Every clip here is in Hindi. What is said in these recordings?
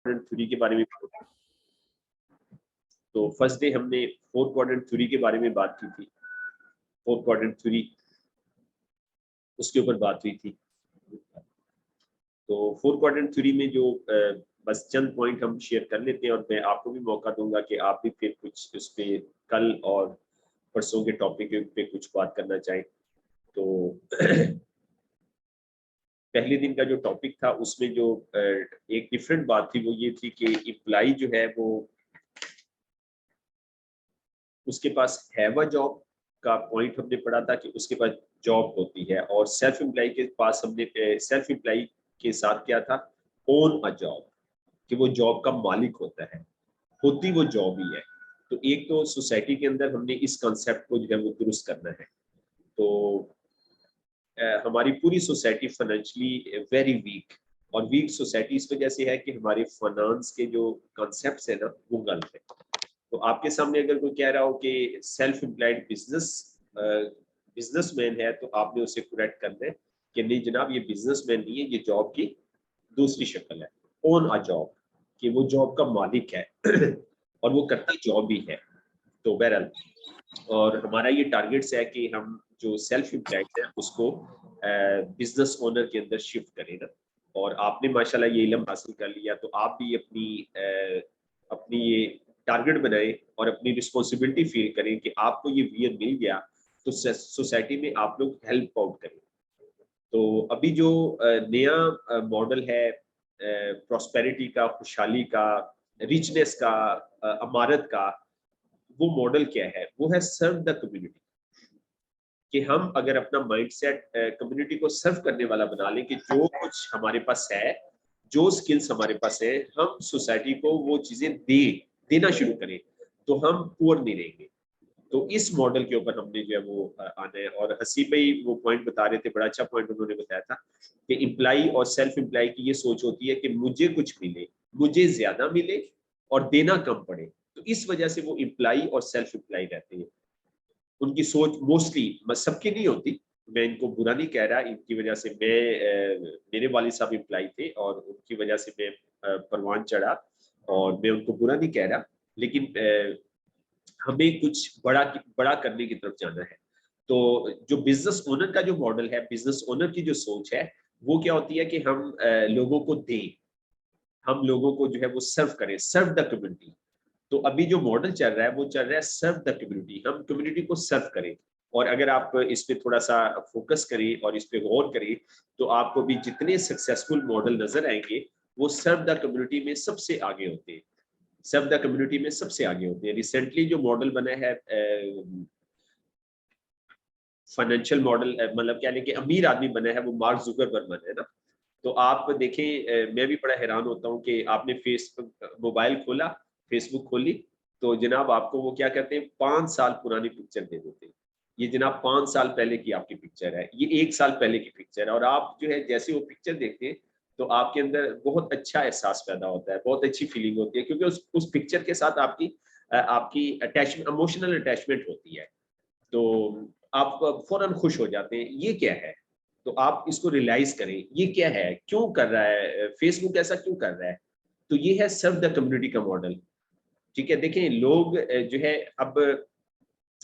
क्वाड्रेंट थ्योरी के बारे में। तो फर्स्ट डे हमने फोर क्वाड्रेंट थ्योरी के बारे में बात की थी, फोर क्वाड्रेंट थ्योरी उसके ऊपर बात हुई थी। तो फोर क्वाड्रेंट थ्योरी में जो बस चंद पॉइंट हम शेयर कर लेते हैं और मैं आपको भी मौका दूंगा कि आप भी फिर कुछ उस पे कल और परसों के टॉपिक पे कुछ बात करना चाहें। तो पहले दिन का जो टॉपिक था उसमें जो एक डिफरेंट बात थी वो ये थी कि एम्प्लॉय जो है वो उसके पास हैव अ जॉब का पॉइंट हमने पढ़ा था कि उसके पास जॉब होती है, और सेल्फ एम्प्लॉय के पास हमने सेल्फ एम्प्लॉय के साथ क्या था, ओन अ जॉब, कि वो जॉब का मालिक होता है, होती वो जॉब ही है। तो एक तो सोसाइटी के अंदर हमने इस कॉन्सेप्ट को जो है वो दुरुस्त करना है। तो हमारी पूरी सोसाइटी फाइनेंशियली वेरी वीक, और वीक सोसाइटी इस वजह से है कि हमारे फाइनेंस के जो कॉन्सेप्ट्स है ना वो गलत है। तो आपके सामने अगर कोई कह रहा हो कि सेल्फ एम्प्लॉयड बिजनेसमैन है, तो आपने उसे करेक्ट करना है कि नहीं जनाब, ये बिजनेसमैन नहीं है, ये जॉब की दूसरी शक्ल है, ओन अ जॉब, कि वो जॉब का मालिक है और वो करता जॉब ही है। तो बहरहाल, और हमारा ये टारगेट्स है कि हम जो सेल्फ एम्प्लॉयड है उसको बिजनेस ओनर के अंदर शिफ्ट करें ना। और आपने माशाल्लाह ये इल्म हासिल कर लिया, तो आप भी अपनी ये टारगेट बनाएं और अपनी रिस्पॉन्सिबिलिटी फील करें कि आपको ये विजन मिल गया तो सोसाइटी में आप लोग हेल्प आउट करें। तो अभी जो नया मॉडल है प्रॉस्पेरिटी का, खुशहाली का, रिचनेस का, अमारत का, वो मॉडल क्या है, वो है सर्व द कम्युनिटी। कि हम अगर अपना माइंडसेट कम्युनिटी को सर्व करने वाला बना लें कि जो कुछ हमारे पास है, जो स्किल्स हमारे पास है, हम सोसाइटी को वो चीजें देना शुरू करें, तो हम पुअर नहीं रहेंगे। तो इस मॉडल के ऊपर हमने जो है वो आना है। और हसीब भाई वो पॉइंट बता रहे थे, बड़ा अच्छा पॉइंट उन्होंने बताया था कि इम्प्लाई और सेल्फ इम्प्लाई की ये सोच होती है कि मुझे कुछ मिले, मुझे ज्यादा मिले और देना कम पड़े। तो इस वजह से वो इम्प्लाई और सेल्फ इम्प्लाई रहते हैं। उनकी सोच मोस्टली, सबकी नहीं होती, मैं इनको बुरा नहीं कह रहा, इनकी वजह से मेरे वालिद साहब इम्प्लाई थे और उनकी वजह से मैं परवान चढ़ा, और मैं उनको बुरा नहीं कह रहा, लेकिन हमें कुछ बड़ा बड़ा करने की तरफ जाना है। तो जो बिजनेस ओनर का जो मॉडल है, बिजनेस ओनर की जो सोच है, वो क्या होती है कि हम लोगों को दें, हम लोगों को जो है वो सर्व करें, सर्व द कम्युनिटी। तो अभी जो मॉडल चल रहा है वो चल रहा है सर्व द कम्युनिटी, हम कम्युनिटी को सर्व करें। और अगर आप इस पे थोड़ा सा फोकस करें और इस पे गौर करें, तो आपको भी जितने सक्सेसफुल मॉडल नजर आएंगे वो सर्व द कम्युनिटी में सबसे आगे होते हैं, सर्व द कम्युनिटी में सबसे आगे होते हैं। रिसेंटली जो मॉडल बना है फाइनेंशियल मॉडल, मतलब क्या लेके अमीर आदमी बना है, वो मार्क जुकरबर्ग बना है ना। तो आप देखें, मैं भी बड़ा हैरान होता हूँ कि आपने फेसबुक मोबाइल खोला, फेसबुक खोली, तो जनाब आपको वो क्या कहते हैं, 5 साल पुरानी पिक्चर दे देते हैं। ये जनाब 5 साल पहले की आपकी पिक्चर है, ये 1 साल पहले की पिक्चर है, और आप जो है जैसे वो पिक्चर देखते हैं तो आपके अंदर बहुत अच्छा एहसास पैदा होता है, बहुत अच्छी फीलिंग होती है, क्योंकि उस पिक्चर के साथ आपकी अटैचमेंट, इमोशनल अटैचमेंट होती है। तो आप फौरन खुश हो जाते हैं, ये क्या है। तो आप इसको रियलाइज करें, ये क्या है, क्यों कर रहा है फेसबुक, ऐसा क्यों कर रहा है। तो ये है सर्व द कम्युनिटी का मॉडल। ठीक है, देखें लोग जो है, अब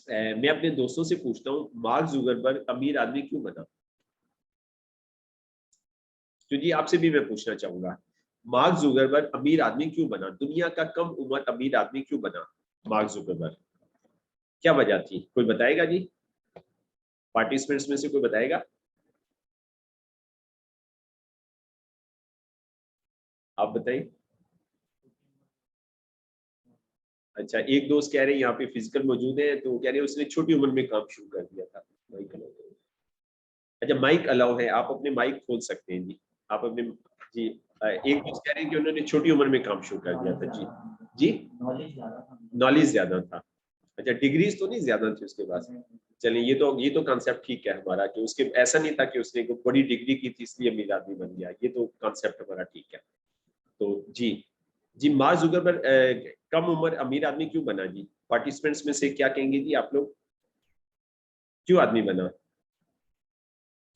मैं अपने दोस्तों से पूछता हूँ, मार्क जुकरबर्ग अमीर आदमी क्यों बना। तो जी आपसे भी मैं पूछना चाहूंगा, मार्क जुकरबर्ग अमीर आदमी क्यों बना, दुनिया का कम उम्र अमीर आदमी क्यों बना मार्क जुकरबर्ग, क्या वजह थी, कोई बताएगा जी, पार्टिसिपेंट्स में से कोई बताएगा, आप बताइए। अच्छा, एक दोस्त कह रहे हैं यहाँ पे फिजिकल मौजूद है, तो वो कह रहे हैं उसने छोटी उम्र में काम शुरू कर दिया था। माइक अलाउ, अच्छा माइक अलाउ है, आप अपने माइक खोल सकते हैं जी, आप अपने, जी एक दोस्त कह रहे हैं कि उन्होंने छोटी उम्र में काम शुरू कर दिया था। जी जी, नॉलेज ज्यादा था। अच्छा, डिग्रीज तो नहीं ज्यादा थी उसके पास। चलिए, ये तो कॉन्सेप्ट ठीक है हमारा, कि उसके ऐसा नहीं था कि उसने कोई बड़ी डिग्री की थी इसलिए अमीर आदमी बन गया, ये तो कॉन्सेप्ट हमारा ठीक है। तो जी, जी मार्क जुकरबर्ग कम उम्र अमीर आदमी क्यों बना जी, पार्टिसिपेंट्स में से क्या कहेंगे जी आप लोग, क्यों आदमी बना,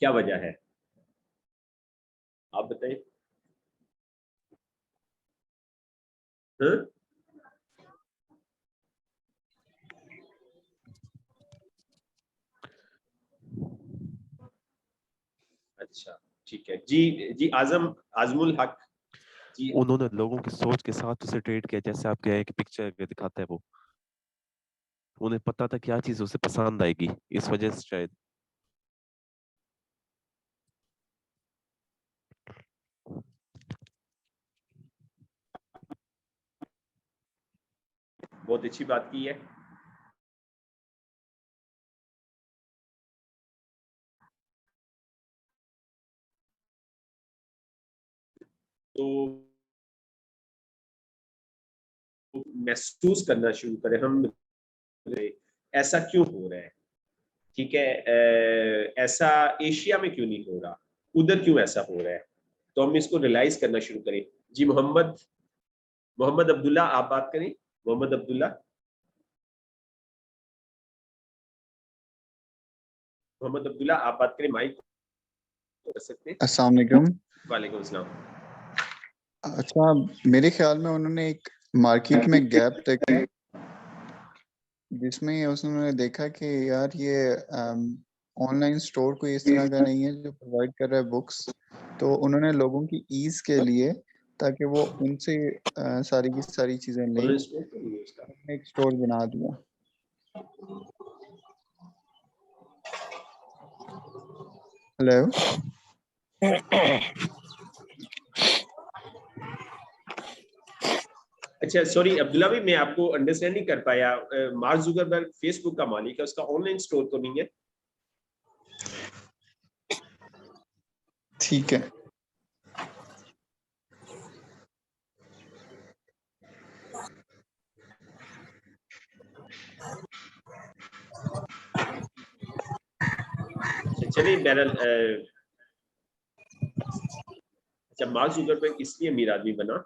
क्या वजह है, आप बताइए। हाँ? अच्छा ठीक है जी। जी आजम आजमुल हक जी। उन्होंने लोगों की सोच के साथ उसे ट्रेड किया, जैसे आप कहे कि पिक्चर में दिखाता है वो, उन्हें पता था क्या चीज उसे पसंद आएगी, इस वजह से शायद। बहुत अच्छी बात की है। तो महसूस करना शुरू करें हम, ऐसा क्यों हो रहा है, ठीक है, ऐसा एशिया में क्यों नहीं हो रहा, उधर क्यों ऐसा हो रहा है, तो हम इसको रियलाइज करना शुरू करें। जी मोहम्मद मोहम्मद अब्दुल्ला आप बात करें। मोहम्मद अब्दुल्ला, मोहम्मद अब्दुल्ला आप बात करें, माइक कर सकते हैं। अस्सलाम वालेकुम। वालेकुम सलाम। अच्छा, मेरे ख्याल में उन्होंने एक मार्केट में गैप देखा जिसमें उसने देखा कि यार ये ऑनलाइन स्टोर कोई इस तरह का नहीं है जो प्रोवाइड कर रहा है बुक्स, तो उन्होंने लोगों की ईज के लिए, ताकि वो उनसे सारी की सारी चीजें लें, ऑनलाइन स्टोर तो नहीं है उसका। उन्होंने एक स्टोर बना दिया। हेलो। अच्छा सॉरी अब्दुल्ला भाई, मैं आपको अंडरस्टैंड नहीं कर पाया। मार्क जुकरबर्ग फेसबुक का मालिक है, उसका ऑनलाइन स्टोर तो नहीं है? ठीक है। चलिए बहरहाल, अच्छा मार्क जुकरबर्ग इसलिए अमीर आदमी बना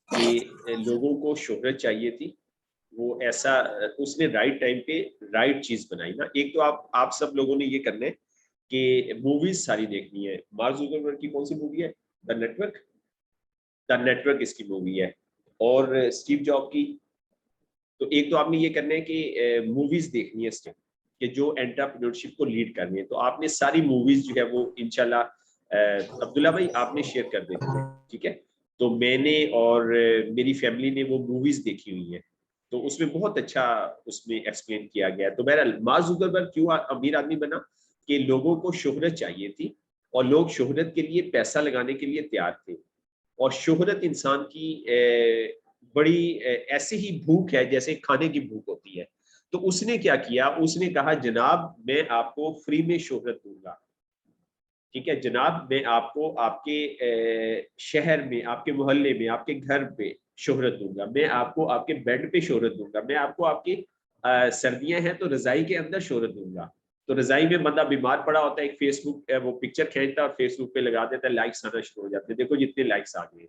कि लोगों को शोहरत चाहिए थी, वो ऐसा उसने राइट टाइम पे राइट चीज बनाई ना। एक तो आप सब लोगों ने ये करना है कि मूवीज सारी देखनी है। मार्क जुकरबर्ग की कौन सी मूवी है? The network. द नेटवर्क इसकी मूवी है। और स्टीव जॉब की, तो एक तो आपने ये करना है कि मूवीज देखनी है स्टेप कि जो एंटरप्रेन्योरशिप को लीड करनी है, तो आपने सारी मूवीज जो है वो इंशाल्लाह अब्दुल्ला भाई आपने शेयर कर देनी है, ठीक है। तो मैंने और मेरी फैमिली ने वो मूवीज देखी हुई है, तो उसमें बहुत अच्छा उसमें एक्सप्लेन किया गया है। तो बहरहाल मार्क जुकरबर्ग क्यों अमीर आदमी बना कि लोगों को शोहरत चाहिए थी और लोग शोहरत के लिए पैसा लगाने के लिए तैयार थे। और शोहरत इंसान की बड़ी ऐसी ही भूख है जैसे खाने की भूख होती है। तो उसने क्या किया, उसने कहा जनाब मैं आपको फ्री में शोहरत दूंगा, ठीक है जनाब, मैं आपको आपके शहर में, आपके मोहल्ले में, आपके घर पे शोहरत दूंगा, मैं आपको आपके बेड पे शोहरत दूंगा, मैं आपको आपकी सर्दियां हैं तो रजाई के अंदर शोहरत दूंगा। तो रजाई में बंदा बीमार पड़ा होता है, एक फेसबुक वो पिक्चर खींचता है और फेसबुक पे लगा देता है, लाइक्स आना शुरू हो जाते हैं, देखो जितने लाइक्स आ गए।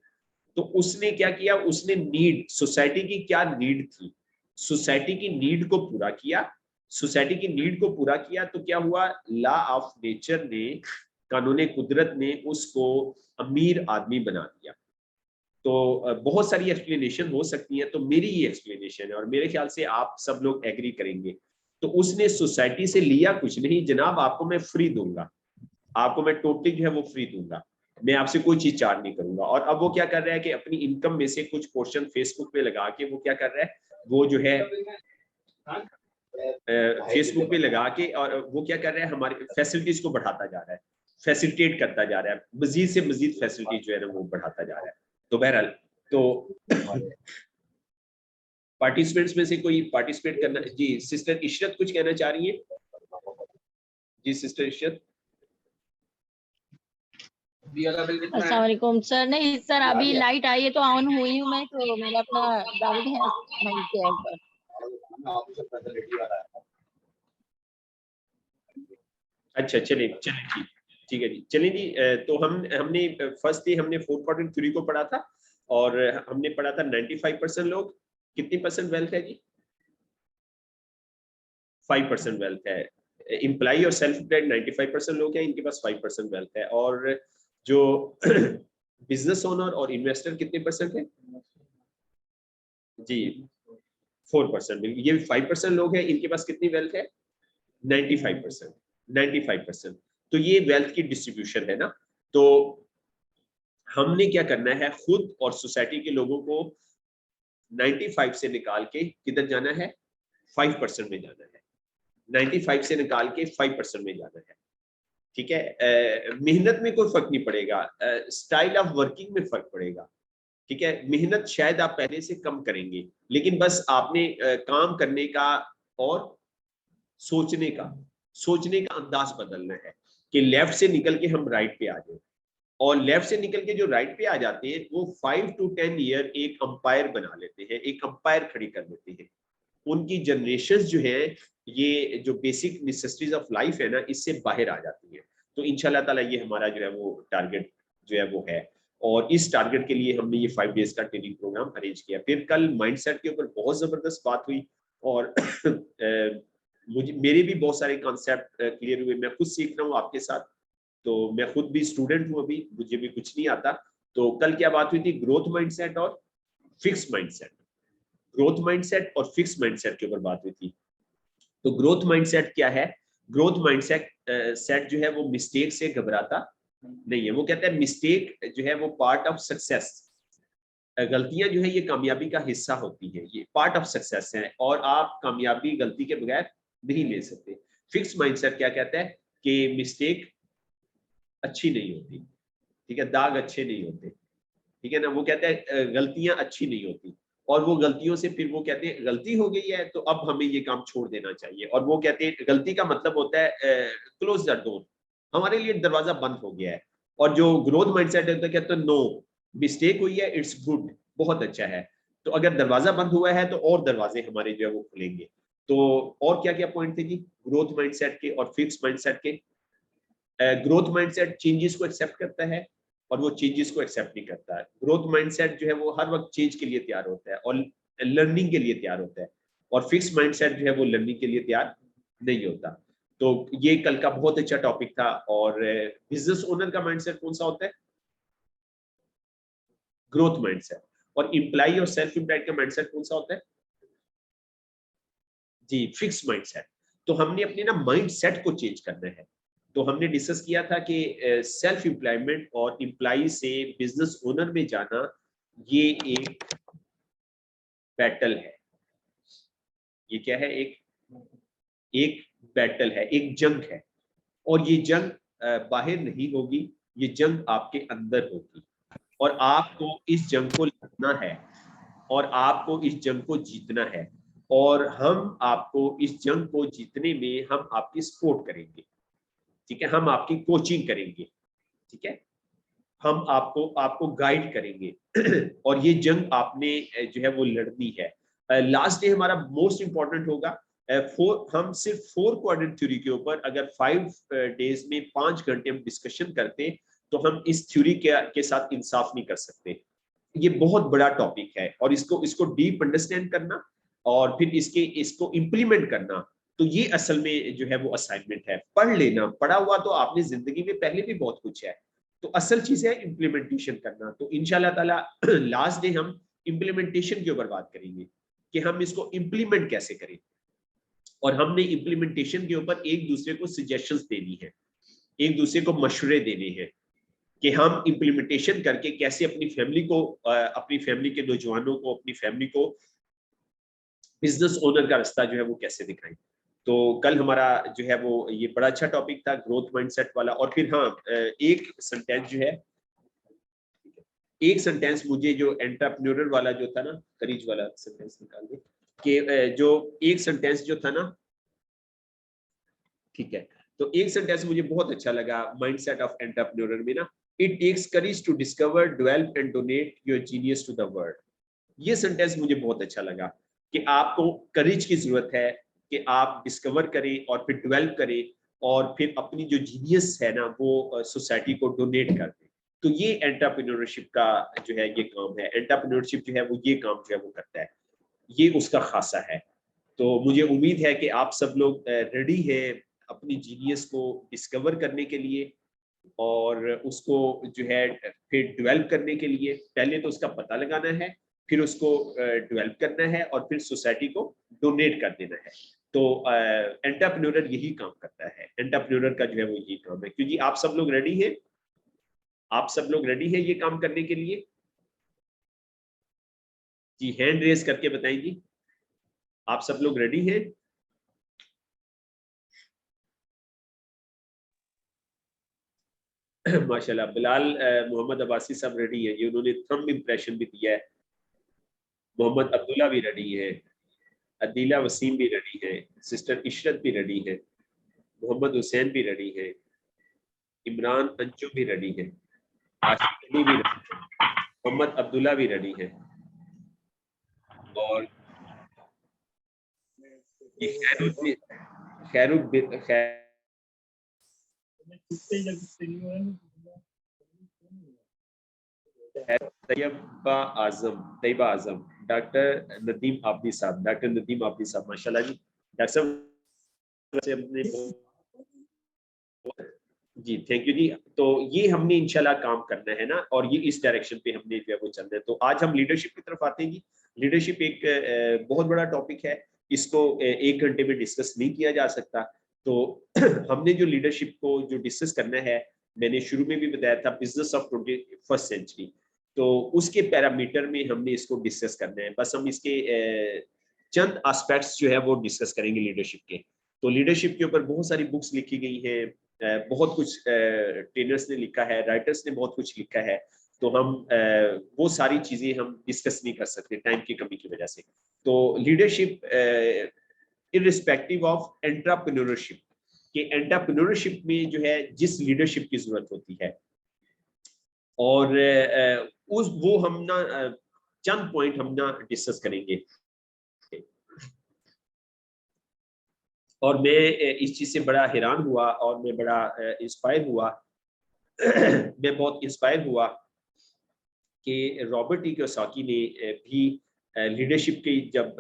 तो उसने क्या किया, उसने नीड, सोसाइटी की क्या नीड थी, सोसाइटी की नीड को पूरा किया। सोसाइटी की नीड को पूरा किया तो क्या हुआ, लॉ ऑफ नेचर ने, कानून कुदरत ने उसको अमीर आदमी बना दिया। तो बहुत सारी एक्सप्लेनेशन हो सकती है, तो मेरी ये एक्सप्लेनेशन है और मेरे ख्याल से आप सब लोग एग्री करेंगे। तो उसने सोसाइटी से लिया कुछ नहीं, जनाब आपको मैं फ्री दूंगा, आपको मैं टोटली जो है वो फ्री दूंगा, मैं आपसे कोई चीज चार्ज नहीं करूंगा। और अब वो क्या कर रहा है कि अपनी इनकम में से कुछ पोर्शन फेसबुक पे लगा के वो क्या कर रहा है, वो जो है फेसबुक पे लगा के, और वो क्या कर रहा है, हमारी फैसिलिटीज को बढ़ाता जा रहा है, फैसिलिटेट करता जा रहा है, मजीद से मजीद फैसिलिटी जो है ना वो बढ़ाता जा रहा है। तो बहरहाल, तो पार्टिसिपेंट्स में से कोई पार्टिसिपेट करना, जी सिस्टर इशरत कुछ कहना चाह रही है? जी सिस्टर इशरत। अस्सलाम वालेकुम सर। नहीं सर, अभी लाइट आई है तो ऑन हुई हूँ मैं, तो मेरा अपना डाउट है नहीं के ऊपर। अच्छा चलिए चलिए ठीक, ठीक है जी, चलिए जी। तो हमने फर्स्ट डे हमने 443 को पढ़ा था और हमने पढ़ा था 95% लोग, कितनी परसेंट वेल्थ है जी? 5% वेल्थ है। इम्प्लाई और सेल्फ एम्प्लॉयड 95% लोग हैं, इनके पास 5% वेल्थ है। और जो बिजनेस ओनर और इन्वेस्टर कितने परसेंट है? जी 4%, बिल्कुल। ये 5% लोग हैं, इनके पास कितनी वेल्थ है? 95%। 95%। तो ये वेल्थ की डिस्ट्रीब्यूशन है ना। तो हमने क्या करना है, खुद और सोसाइटी के लोगों को 95 से निकाल के किधर जाना है? 5% में जाना है। 95 से निकाल के 5% में जाना है। ठीक है। मेहनत में कोई फर्क नहीं पड़ेगा, स्टाइल ऑफ वर्किंग में फर्क पड़ेगा। ठीक है, मेहनत शायद आप पहले से कम करेंगे, लेकिन बस आपने काम करने का और सोचने का अंदाज बदलना है कि लेफ्ट से निकल के हम राइट पे आ जाए। और लेफ्ट से निकल के जो राइट पे आ जाते हैं वो 5 to 10 ईयर एक अंपायर बना लेते हैं, एक अंपायर खड़ी कर लेते हैं। उनकी जनरेशन जो है, ये जो बेसिक नेसेसिटीज ऑफ लाइफ है ना, इससे बाहर आ जाती है। तो इंशाल्लाह ताला ये हमारा जो है वो टारगेट जो है वो है। और इस टारगेट के लिए हमने ये 5 डेज का ट्रेनिंग प्रोग्राम अरेंज किया। फिर कल माइंडसेट के ऊपर बहुत जबरदस्त बात हुई और मुझे मेरे भी बहुत सारे कॉन्सेप्ट क्लियर हुए। मैं खुद सीख रहा हूँ आपके साथ, तो मैं खुद भी स्टूडेंट हूँ, अभी मुझे भी कुछ नहीं आता। तो कल क्या बात हुई थी? ग्रोथ माइंडसेट और फिक्स माइंडसेट। ग्रोथ माइंडसेट और फिक्स माइंडसेट के ऊपर बात हुई थी। तो ग्रोथ माइंडसेट क्या है? ग्रोथ माइंडसेट सेट जो है वो मिस्टेक से घबराता नहीं है। वो कहता है मिस्टेक जो है वो पार्ट ऑफ सक्सेस। गलतियां जो है ये कामयाबी का हिस्सा होती है, ये पार्ट ऑफ सक्सेस है, और आप कामयाबी गलती के बगैर नहीं ले सकते। फिक्स माइंडसेट क्या कहता है कि मिस्टेक अच्छी नहीं होती। ठीक है, दाग अच्छे नहीं होते। ठीक है ना। वो कहता है गलतियां अच्छी नहीं होती, और वो गलतियों से फिर वो कहते हैं गलती हो गई है तो अब हमें ये काम छोड़ देना चाहिए। और वो कहते हैं गलती का मतलब होता है क्लोज द डोर, हमारे लिए दरवाजा बंद हो गया है। और जो ग्रोथ माइंडसेट है तो कहते हैं नो, मिस्टेक हुई है, इट्स गुड, बहुत अच्छा है। तो अगर दरवाजा बंद हुआ है तो और दरवाजे हमारे जो है वो खुलेंगे। तो और क्या क्या पॉइंट थे जी ग्रोथ माइंडसेट के और फिक्स माइंडसेट के? ग्रोथ माइंडसेट चेंजेस को एक्सेप्ट करता है और वो चेंजेस को एक्सेप्ट नहीं करता है। ग्रोथ माइंडसेट जो है वो हर वक्त चेंज के लिए तैयार होता है और लर्निंग के लिए तैयार होता है। और फिक्स माइंडसेट जो है वो लर्निंग के लिए तैयार नहीं होता। तो ये कल का बहुत अच्छा टॉपिक था। और बिजनेस ओनर का माइंडसेट कौन सा होता है? Growth mindset. और एम्प्लॉय और सेल्फ एम्प्लॉयड का माइंडसेट कौन सा होता है? जी फिक्स माइंडसेट। तो हमने अपने ना माइंडसेट को चेंज करना है। तो हमने डिस्कस किया था कि सेल्फ एम्प्लॉयमेंट और एम्प्लॉय से बिजनेस ओनर में जाना ये एक बैटल है। ये क्या है? एक बैटल है, एक जंग है। और ये जंग बाहर नहीं होगी, ये जंग आपके अंदर होगी। और आपको इस जंग को लड़ना है और आपको इस जंग को जीतना है। और हम आपको इस जंग को जीतने में हम आपकी सपोर्ट करेंगे। ठीक है, हम आपकी कोचिंग करेंगे। ठीक है, हम आपको गाइड करेंगे। और ये जंग आपने जो है वो लड़नी है। लास्ट डे हमारा मोस्ट इंपॉर्टेंट होगा। हम सिर्फ 4 क्वाड्रेंट थ्योरी के ऊपर अगर 5 डेज में 5 घंटे हम डिस्कशन करते तो हम इस थ्योरी के साथ इंसाफ नहीं कर सकते। ये बहुत बड़ा टॉपिक है और इसको डीप अंडरस्टैंड करना और फिर इसको इम्प्लीमेंट करना, तो ये असल में जो है वो असाइनमेंट है। पढ़ लेना, पढ़ा हुआ तो आपने जिंदगी में पहले भी बहुत कुछ है, तो असल चीज है इम्प्लीमेंटेशन करना। तो इंशाल्लाह ताला लास्ट डे हम इम्प्लीमेंटेशन के ऊपर बात करेंगे कि हम इसको इम्प्लीमेंट कैसे करें। और हमने इम्प्लीमेंटेशन के ऊपर एक दूसरे को सजेशंस देनी है, एक दूसरे को मशवरे देने हैं कि हम इम्प्लीमेंटेशन करके कैसे अपनी फैमिली को, अपनी फैमिली के नौजवानों को, अपनी फैमिली को बिजनेस ओनर का रास्ता जो है वो कैसे दिखाएं। तो कल हमारा जो है वो ये बड़ा अच्छा टॉपिक था ग्रोथ माइंडसेट वाला। और फिर हाँ, एक सेंटेंस जो है, एक सेंटेंस मुझे जो एंटरप्रेन्योरर वाला जो था ना, करीज वाला सेंटेंस निकाल दे कि जो एक सेंटेंस जो था ना, ठीक है, तो एक सेंटेंस मुझे बहुत अच्छा लगा माइंडसेट ऑफ एंटरप्रेन्योरर में ना, it takes courage to discover, develop and donate your genius to the world. ये सेंटेंस मुझे बहुत अच्छा लगा कि आपको करेज की जरूरत है कि आप डिस्कवर करें और फिर डेवलप करें और फिर अपनी जो जीनियस है ना वो सोसाइटी को डोनेट कर दें। तो ये एंटरप्रेन्योरशिप का जो है ये काम है। एंटरप्रेन्योरशिप जो है वो ये काम जो है वो करता है, ये उसका खासा है। तो मुझे उम्मीद है कि आप सब लोग रेडी हैं अपनी जीनियस को डिस्कवर करने के लिए और उसको जो है फिर डेवलप करने के लिए। पहले तो उसका पता लगाना है फिर उसको डेवलप करना है और फिर सोसाइटी को डोनेट कर देना है। तो एंटरप्रेन्योर यही काम करता है, एंटरप्रेन्योर का जो है वो यही काम है। क्योंकि आप सब लोग रेडी हैं, आप सब लोग रेडी हैं ये काम करने के लिए? जी हैंड रेज करके बताएं जी, आप सब लोग रेडी हैं? माशाल्लाह बिलाल मोहम्मद अब्बासी सब रेडी है, ये उन्होंने थंब इंप्रेशन भी दिया है। मोहम्मद अब्दुल्ला भी रेडी है, अदीला वसीम भी रेडी है, सिस्टर इशरत भी रेडी है, मोहम्मद हुसैन भी रेडी है, इमरान अंजू भी रेडी है, आशिफ अली भी रेडी है, मोहम्मद अब्दुल्ला भी रेडी है, और ये तैयबा आजम, डॉक्टर नदीम आबदी साहब, डॉक्टर नदीम आबदी साहब माशाल्लाह जी। डॉक्टर साहब से अपने जी थैंक यू जी। तो ये हमने इंशाल्लाह काम करना है ना, और ये इस डायरेक्शन पे हमने जो है वो चलना है। तो आज हम लीडरशिप की तरफ आते हैं जी। लीडरशिप एक बहुत बड़ा टॉपिक है, इसको 1 घंटे में डिस्कस नहीं किया जा सकता। तो हमने जो लीडरशिप को जो डिस्कस करना है, मैंने शुरू में भी बताया था, बिजनेस ऑफ 21st सेंचुरी। तो उसके पैरामीटर में हमने इसको डिस्कस करना है। बस हम इसके चंद एस्पेक्ट्स जो है वो डिस्कस करेंगे लीडरशिप के। तो लीडरशिप के ऊपर बहुत सारी बुक्स लिखी गई हैं, बहुत कुछ ट्रेनर्स ने लिखा है, राइटर्स ने बहुत कुछ लिखा है। तो हम वो सारी चीजें हम डिस्कस नहीं कर सकते टाइम की कमी की वजह से। तो लीडरशिप इररिस्पेक्टिव ऑफ एंटरप्रेन्योरशिप, कि एंटरप्रेन्योरशिप में जो है जिस लीडरशिप की जरूरत होती है, और उस वो हम ना चंद पॉइंट हम ना डिस्कस करेंगे। और मैं इस चीज से बड़ा हैरान हुआ और मैं बड़ा इंस्पायर हुआ मैं बहुत इंस्पायर हुआ कि रॉबर्ट टी कियोसाकी ने भी लीडरशिप की जब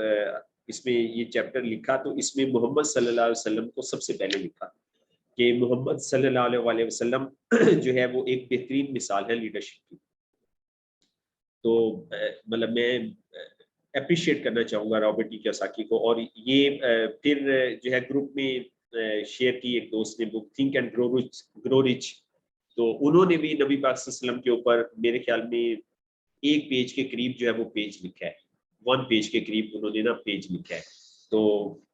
इसमें ये चैप्टर लिखा, तो इसमें मोहम्मद सल्लल्लाहु अलैहि वसल्लम को सबसे पहले लिखा कि मोहम्मद सल्लल्लाहु अलैहि वसल्लम जो है वो एक बेहतरीन मिसाल है लीडरशिप की। तो मतलब मैं अप्रिशिएट करना चाहूँगा रॉबर्ट टी कियोसाकी को। और ये फिर जो है ग्रुप में शेयर की एक दोस्त ने book think and grow rich. तो उन्होंने भी नबी पाक सल्लल्लाहु अलैहि वसल्लम के ऊपर मेरे ख्याल में 1 पेज के करीब जो है वो पेज लिखा है, 1 पेज के करीब उन्होंने ना पेज लिखा है। तो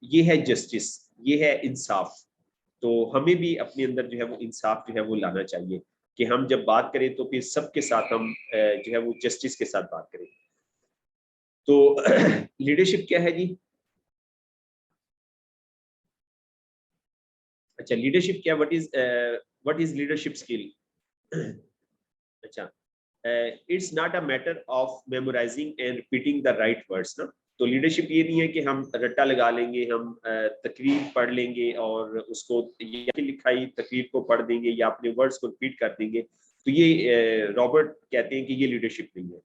ये है जस्टिस, ये है इंसाफ। तो हमें भी अपने अंदर जो है वो इंसाफ जो है वो लाना चाहिए कि हम जब बात करें तो फिर सबके साथ हम जो है वो जस्टिस के साथ बात करें। तो लीडरशिप क्या है जी? अच्छा, लीडरशिप क्या, व्हाट इज लीडरशिप स्किल? अच्छा, it's not a matter of memorising and repeating the right words ना। तो लीडरशिप ये नहीं है कि हम रट्टा लगा लेंगे, हम तकरीर पढ़ लेंगे और उसको या लिखाई तकरीर को पढ़ देंगे या अपने वर्ड्स को रिपीट कर देंगे। तो ये रॉबर्ट कहते हैं कि ये लीडरशिप नहीं है।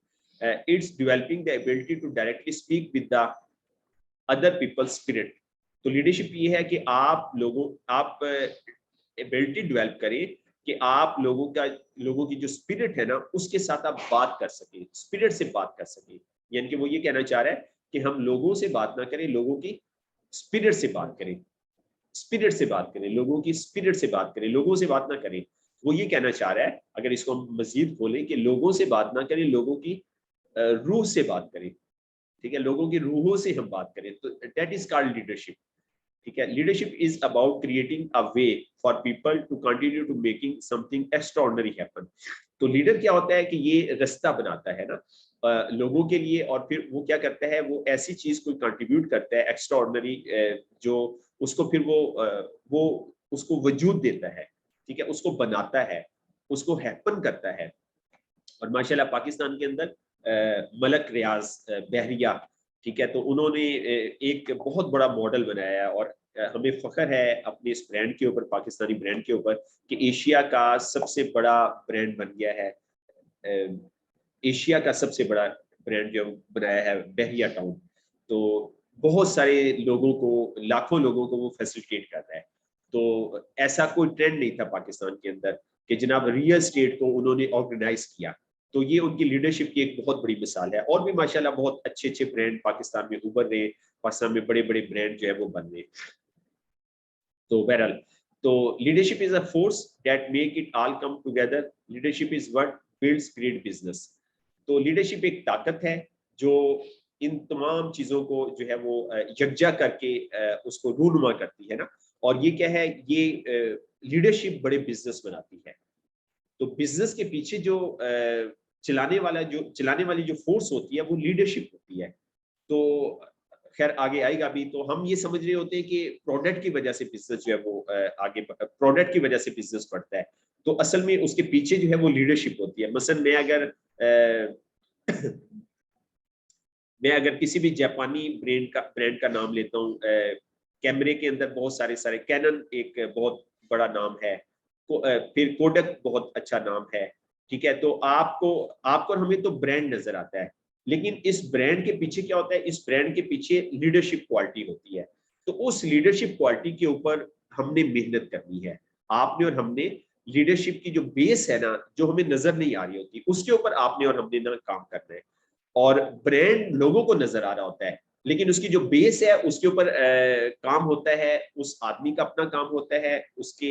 It's developing the ability to directly speak with the other people's spirit. तो लीडरशिप ये है कि आप एबिलिटी डेवलप करें कि आप लोगों की जो स्पिरिट है ना, उसके साथ आप बात कर सकें, स्पिरिट से बात कर सकें। यानी कि वो ये कहना चाह रहा है कि हम लोगों से बात ना करें, लोगों की स्पिरिट से बात करें, स्पिरिट से बात करें, लोगों की स्पिरिट से बात करें, लोगों से बात ना करें। वो ये कहना चाह रहा है, अगर इसको हम मजीद खोलें, कि लोगों से बात ना करें, लोगों की रूह से बात करें। ठीक है, लोगों की रूहों से हम बात करें, तो दैट इज कॉल्ड लीडरशिप। ठीक है, leadership is about creating a way for people to continue to making something extraordinary happen. तो लीडर क्या होता है कि ये रास्ता बनाता है ना लोगों के लिए, और फिर वो क्या करता है, वो ऐसी चीज को कंट्रीब्यूट करता है एक्स्ट्राऑर्डिनरी, जो उसको फिर वो उसको वजूद देता है। ठीक है, उसको बनाता है, उसको हैपन करता है। और माशाल्लाह पाकिस्तान के अंदर मलक रियाज बहरिया, ठीक है, तो उन्होंने एक बहुत बड़ा मॉडल बनाया है। और हमें फख्र है अपने इस ब्रांड के ऊपर, पाकिस्तानी ब्रांड के ऊपर, कि एशिया का सबसे बड़ा ब्रांड बन गया है। एशिया का सबसे बड़ा ब्रांड जो बनाया है बहरिया टाउन। तो बहुत सारे लोगों को, लाखों लोगों को वो फैसिलिटेट कर रहा है। तो ऐसा कोई ट्रेंड नहीं था पाकिस्तान के अंदर कि जनाब रियल स्टेट को उन्होंने ऑर्गेनाइज किया। तो ये उनकी लीडरशिप की एक बहुत बड़ी मिसाल है। और भी माशाल्लाह बहुत अच्छे अच्छे ब्रांड पाकिस्तान में उभर रहे हैं, पाकिस्तान में बड़े बड़े ब्रांड जो है वो बन रहे हैं। तो बहरहाल, तो leadership is a force that make it all come together, leadership is what builds great business. तो लीडरशिप एक ताकत है जो इन तमाम चीजों को जो है वो यकजा करके उसको रूनुमा करती है ना। और ये क्या है, ये लीडरशिप बड़े बिजनेस बनाती है। तो बिजनेस के पीछे जो चलाने वाली जो फोर्स होती है वो लीडरशिप होती है। तो खैर आगे आएगा भी। तो हम ये समझ रहे होते हैं कि प्रोडक्ट की वजह से बिजनेस जो है वो आगे प्रोडक्ट की वजह से बिजनेस बढ़ता है, तो असल में उसके पीछे जो है वो लीडरशिप होती है। मसलन मैं अगर किसी भी जापानी ब्रांड का नाम लेता हूँ, कैमरे के अंदर बहुत सारे कैनन एक बहुत बड़ा नाम है, फिर कोडक बहुत अच्छा नाम है, ठीक है। तो आपको और हमें तो ब्रांड नजर आता है, लेकिन इस ब्रांड के पीछे क्या होता है, इस ब्रांड के पीछे लीडरशिप क्वालिटी होती है। तो उस लीडरशिप क्वालिटी के ऊपर हमने मेहनत करनी है, आपने और हमने। लीडरशिप की जो बेस है ना, जो हमें नजर नहीं आ रही होती, उसके ऊपर आपने और हमने ना काम करना है। और ब्रांड लोगों को नजर आ रहा होता है, लेकिन उसकी जो बेस है उसके ऊपर काम होता है, उस आदमी का अपना काम होता है, उसके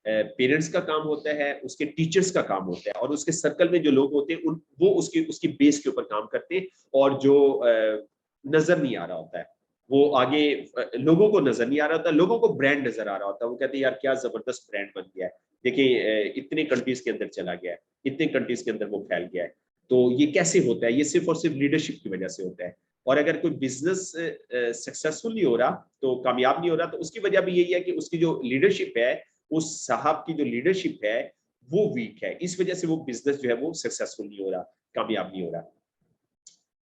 पेरेंट्स का काम होता है, उसके टीचर्स का काम होता है, और उसके सर्कल में जो लोग होते हैं वो उसकी बेस के ऊपर काम करते हैं। और जो नजर नहीं आ रहा होता है वो आगे लोगों को नजर नहीं आ रहा होता, लोगों को ब्रांड नजर आ रहा होता है। वो कहते हैं यार क्या जबरदस्त ब्रांड बन गया है, देखिए इतने कंट्रीज के अंदर चला गया है, इतने कंट्रीज के अंदर वो फैल गया है। तो ये कैसे होता है, ये सिर्फ और सिर्फ लीडरशिप की वजह से होता है। और अगर कोई बिजनेस सक्सेसफुल नहीं हो रहा, तो कामयाब नहीं हो रहा, तो उसकी वजह भी यही है कि उसकी जो लीडरशिप है, उस साहब की जो लीडरशिप है वो वीक है। इस वजह से वो बिजनेस जो है वो सक्सेसफुल नहीं हो रहा, कामयाब नहीं हो रहा।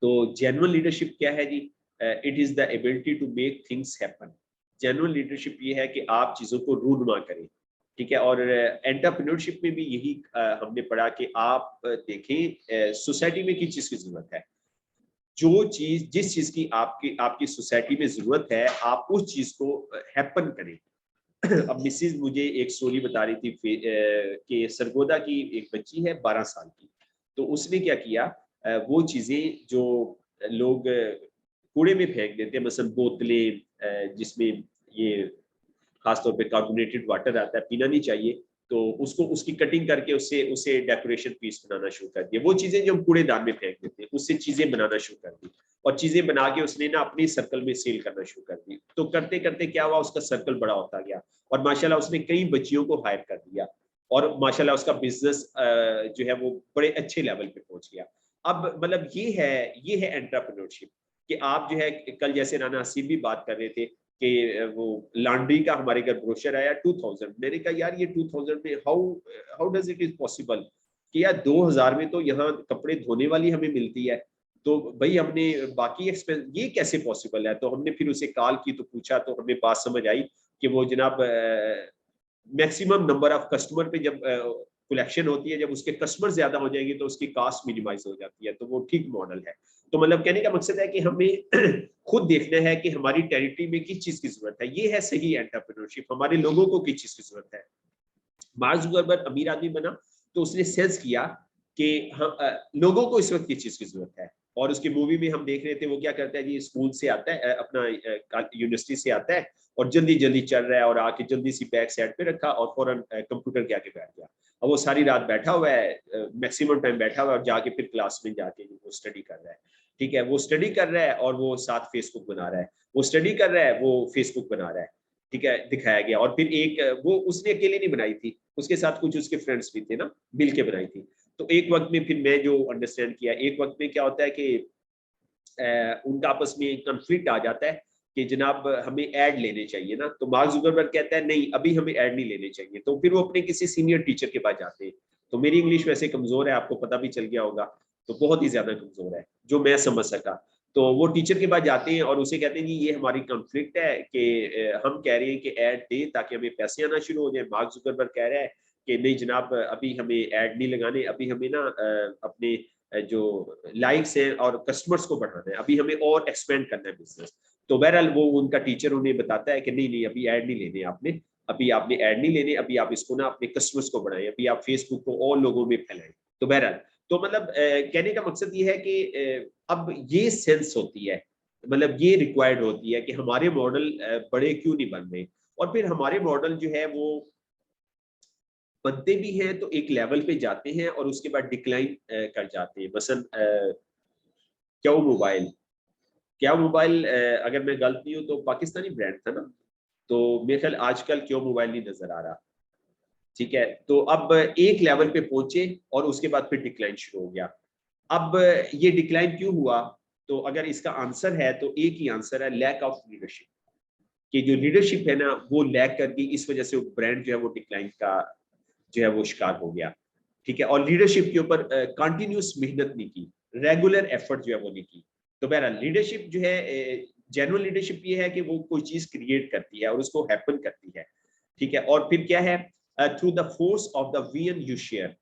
तो जेन्युइन लीडरशिप क्या है जी? It is the ability to make things happen. Genuine leadership ये है कि आप चीजों को रूनुमा करें, ठीक है। और एंटरप्रेन्योरशिप में भी यही हमने पढ़ा कि आप देखें सोसाइटी में किस चीज की जरूरत है, जिस चीज की आपकी सोसाइटी में जरूरत है, आप उस चीज को हैपन करें। अब मिसिज मुझे एक स्टोरी बता रही थी कि सरगोदा की एक बच्ची है 12 साल की। तो उसने क्या किया, वो चीजें जो लोग कूड़े में फेंक देते हैं, मसलन बोतलें जिसमें ये खासतौर पे कार्बोनेटेड वाटर आता है, पीना नहीं चाहिए, तो उसकी कटिंग करके उसे डेकोरेशन पीस बनाना शुरू कर दिया। वो चीजें जो हम कूड़ेदान में फेंक देते हैं, उससे चीजें बनाना शुरू कर दी, और चीजें बना के उसने ना अपनी सर्कल में सेल करना शुरू कर दी। तो करते करते क्या हुआ, उसका सर्कल बड़ा होता गया, और माशाल्लाह उसने कई बच्चियों को हायर कर दिया, और माशाल्लाह उसका बिजनेस जो है वो बड़े अच्छे लेवल पे पहुंच गया। अब मतलब ये है एंटरप्रेन्योरशिप, कि आप जो है, कल जैसे राना हसीब भी बात कर रहे थे कि वो लॉन्ड्री का हमारे घर ब्रोशर आया 2000। मैंने कहा यार ये 2000 में how does it is possible कि यार 2000 में तो यहाँ कपड़े धोने वाली हमें मिलती है, तो भाई हमने बाकी एक्सपेंस ये कैसे पॉसिबल है। तो हमने फिर उसे कॉल की तो पूछा, तो हमें बात समझ आई कि वो जनाब मैक्सिमम नंबर ऑफ कस्टमर पे जब कलेक्शन होती है, जब उसके कस्टमर ज्यादा हो जाएंगे तो उसकी कास्ट मिनिमाइज हो जाती है। तो वो ठीक मॉडल है। तो मतलब कहने का मकसद है कि हमें खुद देखना है कि हमारी टेरिटरी में किस चीज की जरूरत है। ये है सही एंटरप्रेन्योरशिप, हमारे लोगों को किस चीज की जरूरत है। मार्क जुकरबर्ग अमीर आदमी बना तो उसने सेंस किया कि लोगों को इस वक्त किस चीज की जरूरत है। और उसकी मूवी में हम देख रहे थे वो क्या करता है जी, स्कूल से आता है, अपना यूनिवर्सिटी से आता है, और जल्दी जल्दी चल रहा है, और आके जल्दी सी बैग साइड पे रखा और फौरन कंप्यूटर के आके बैठ गया। अब वो सारी रात बैठा हुआ है, मैक्सिमम टाइम बैठा हुआ है, और जाके फिर क्लास में जाके वो स्टडी कर रहा है। ठीक है, वो स्टडी कर रहा है और वो साथ फेसबुक बना रहा है, वो स्टडी कर रहा है, वो फेसबुक बना रहा है। ठीक है, दिखाया गया। और फिर एक वो उसने अकेले नहीं बनाई थी, उसके साथ कुछ उसके फ्रेंड्स भी थे ना, मिल के बनाई थी। तो एक वक्त में फिर मैं जो अंडरस्टैंड किया, एक वक्त में क्या होता है कि उनका आपस में कॉन्फ्लिक्ट आ जाता है कि जनाब हमें ऐड लेने चाहिए ना। तो मार्क जुकरबर्ग कहता है नहीं, अभी हमें ऐड नहीं लेने चाहिए। तो फिर वो अपने किसी सीनियर टीचर के पास जाते हैं। तो मेरी इंग्लिश वैसे कमजोर है, आपको पता भी चल गया होगा, तो बहुत ही ज्यादा कमजोर है जो मैं समझ सका। तो वो टीचर के पास जाते हैं और उसे कहते हैं कि ये हमारी कॉन्फ्लिक्ट है कि हम कह रहे हैं कि ऐड दें ताकि हमें पैसे आना शुरू हो जाए। मार्क जुकरबर्ग कह रहा है कि नहीं जनाब, अभी हमें ऐड नहीं लगाने, अभी हमें ना अपने जो लाइक्स हैं और कस्टमर्स को बढ़ाना है, अभी हमें और एक्सपेंड करना है बिजनेस। तो बहरहाल वो उनका टीचर उन्हें बताता है कि नहीं नहीं, अभी ऐड नहीं लेने आपने, अभी आपने ऐड नहीं लेने, अभी आप इसको ना अपने कस्टमर्स को बढ़ाएं, अभी आप फेसबुक को और लोगों में फैलाएं। तो बहरहाल तो मतलब कहने का मकसद ये है कि अब ये सेंस होती है, मतलब ये रिक्वायर्ड होती है कि हमारे मॉडल बड़े क्यों नहीं बन रहे, और फिर हमारे मॉडल जो है वो बनते भी हैं तो एक लेवल पे जाते हैं और उसके बाद डिक्लाइन कर जाते हैं। मसलन क्या मोबाइल अगर मैं गलत नहीं हूँ तो पाकिस्तानी ब्रांड था ना, तो मेरे ख्याल आजकल क्यों मोबाइल नहीं नजर आ रहा। ठीक है, तो अब एक लेवल पे पहुंचे और उसके बाद फिर डिक्लाइन शुरू हो गया। अब ये डिक्लाइन क्यों हुआ, तो अगर इसका आंसर है तो एक ही आंसर है, लैक ऑफ लीडरशिप। कि जो लीडरशिप है ना वो लैक कर गई, इस वजह से वो ब्रांड जो है वो डिक्लाइन का जो है वो शिकार हो गया। ठीक है, और लीडरशिप के ऊपर कंटिन्यूस मेहनत नहीं की, रेगुलर एफर्ट जो है वो नहीं की। तो बहरहाल लीडरशिप जो है, जेन्युइन लीडरशिप ये है कि वो कोई चीज क्रिएट करती है और उसको हैपन करती है। ठीक है, और फिर क्या है, through the force of the vision you share.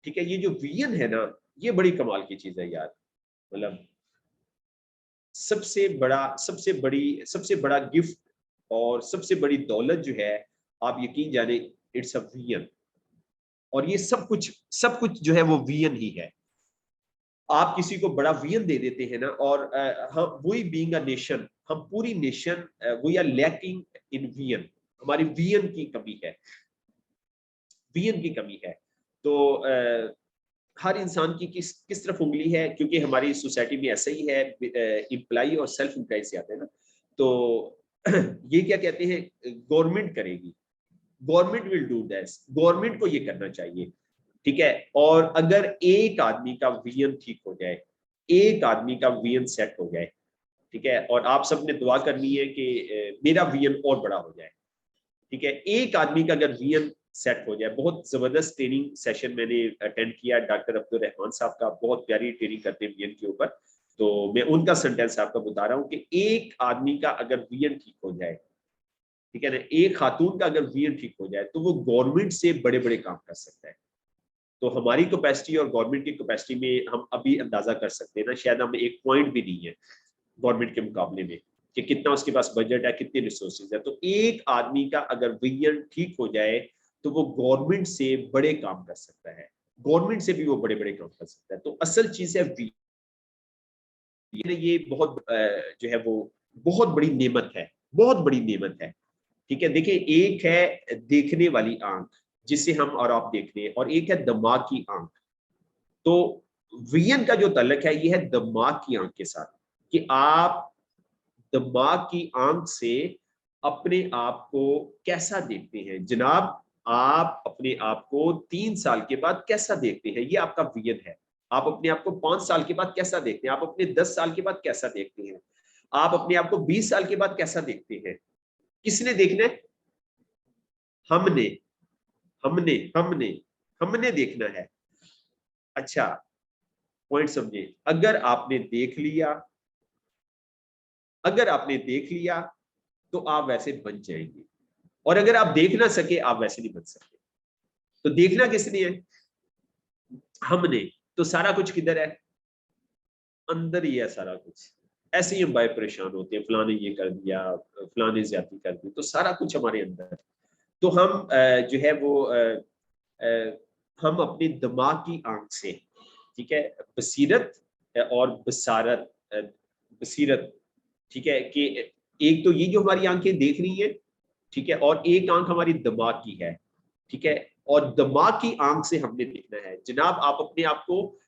ठीक है, ये जो विजन है ना ये बड़ी कमाल की चीज है यार। मतलब सबसे बड़ा गिफ्ट और सबसे बड़ी दौलत जो है, आप यकीन जाने, इट्स अ विजन। और ये सब कुछ जो है वो विजन ही है। आप किसी को बड़ा विजन दे देते हैं ना, और हम वही बीइंग अ नेशन, हम पूरी nation we are lacking in vision. हमारी विजन की कमी है, विजन की कमी है। तो हर इंसान की किस तरफ उंगली है, क्योंकि हमारी सोसाइटी में ऐसा ही है, एम्प्लॉय और सेल्फ एम्प्लॉय से आते हैं ना। तो ये क्या कहते हैं, गवर्नमेंट करेगी, government will do this, government को ये करना चाहिए। ठीक है, और अगर एक आदमी का विजन ठीक हो जाए, एक आदमी का विजन सेट हो जाए, ठीक है, और आप सबने दुआ करनी है कि मेरा विजन और बड़ा हो जाए। ठीक है, एक आदमी का अगर विजन सेट हो जाए, बहुत जबरदस्त ट्रेनिंग सेशन मैंने अटेंड किया डॉक्टर अब्दुल रहमान साहब का, बहुत प्यारी ट्रेनिंग करते हैं विजन के ऊपर। तो मैं उनका सेंटेंस आपको बता रहा हूँ कि एक आदमी का अगर विजन ठीक हो जाए, ठीक है ना, एक खातून का अगर विजन ठीक हो जाए, तो वो गवर्नमेंट से बड़े बड़े काम कर सकता है। तो हमारी कैपेसिटी और गवर्नमेंट की कैपेसिटी में हम अभी अंदाजा कर सकते हैं ना, शायद हमें एक पॉइंट भी नहीं है गवर्नमेंट के मुकाबले में कि कितना उसके पास बजट है, कितने रिसोर्सेज है। तो एक आदमी का अगर विजन ठीक हो जाए तो वो गवर्नमेंट से बड़े काम कर सकता है, गवर्नमेंट से भी वो बड़े बड़े काम कर सकता है। तो असल चीज है विजन। ये बहुत जो है वो बहुत बड़ी नेमत है, बहुत बड़ी नेमत है। ठीक है, देखिए, एक है देखने वाली आंख जिसे हम और आप देख रहे हैं, और एक है दिमाग की आंख। तो विजन का जो तल्लक है ये है दिमाग की आंख के साथ, कि आप दिमाग की आंख से अपने आप को कैसा देखते हैं। जनाब, आप अपने आप को 3 साल के बाद कैसा देखते हैं, ये आपका विजन है। आप अपने आप को 5 साल के बाद कैसा देखते हैं, आप अपने 10 साल के बाद कैसा देखते हैं, आप अपने आप को 20 साल के बाद कैसा देखते हैं। किसने देखना है? हमने हमने हमने हमने देखना है। अच्छा, पॉइंट समझे, अगर आपने देख लिया तो आप वैसे बन जाएंगे, और अगर आप देख ना सके आप वैसे नहीं बन सकते। तो देखना किसने है? हमने। तो सारा कुछ किधर है? अंदर ही है सारा कुछ। ऐसे ही हम बाय परेशान होते हैं, फलाने ये कर दिया, फलाने ज्यादती कर दी, तो सारा कुछ हमारे अंदर है। तो हम जो है वो हम अपने दिमाग की आंख से, ठीक है, बसीरत और बसारत, बसीरत, ठीक है, कि एक तो ये जो हमारी आंखें देख रही है, ठीक है, और एक आंख हमारी दिमाग की है। ठीक है, और दिमाग की आंख से हमने देखना है। जनाब, आप अपने आप को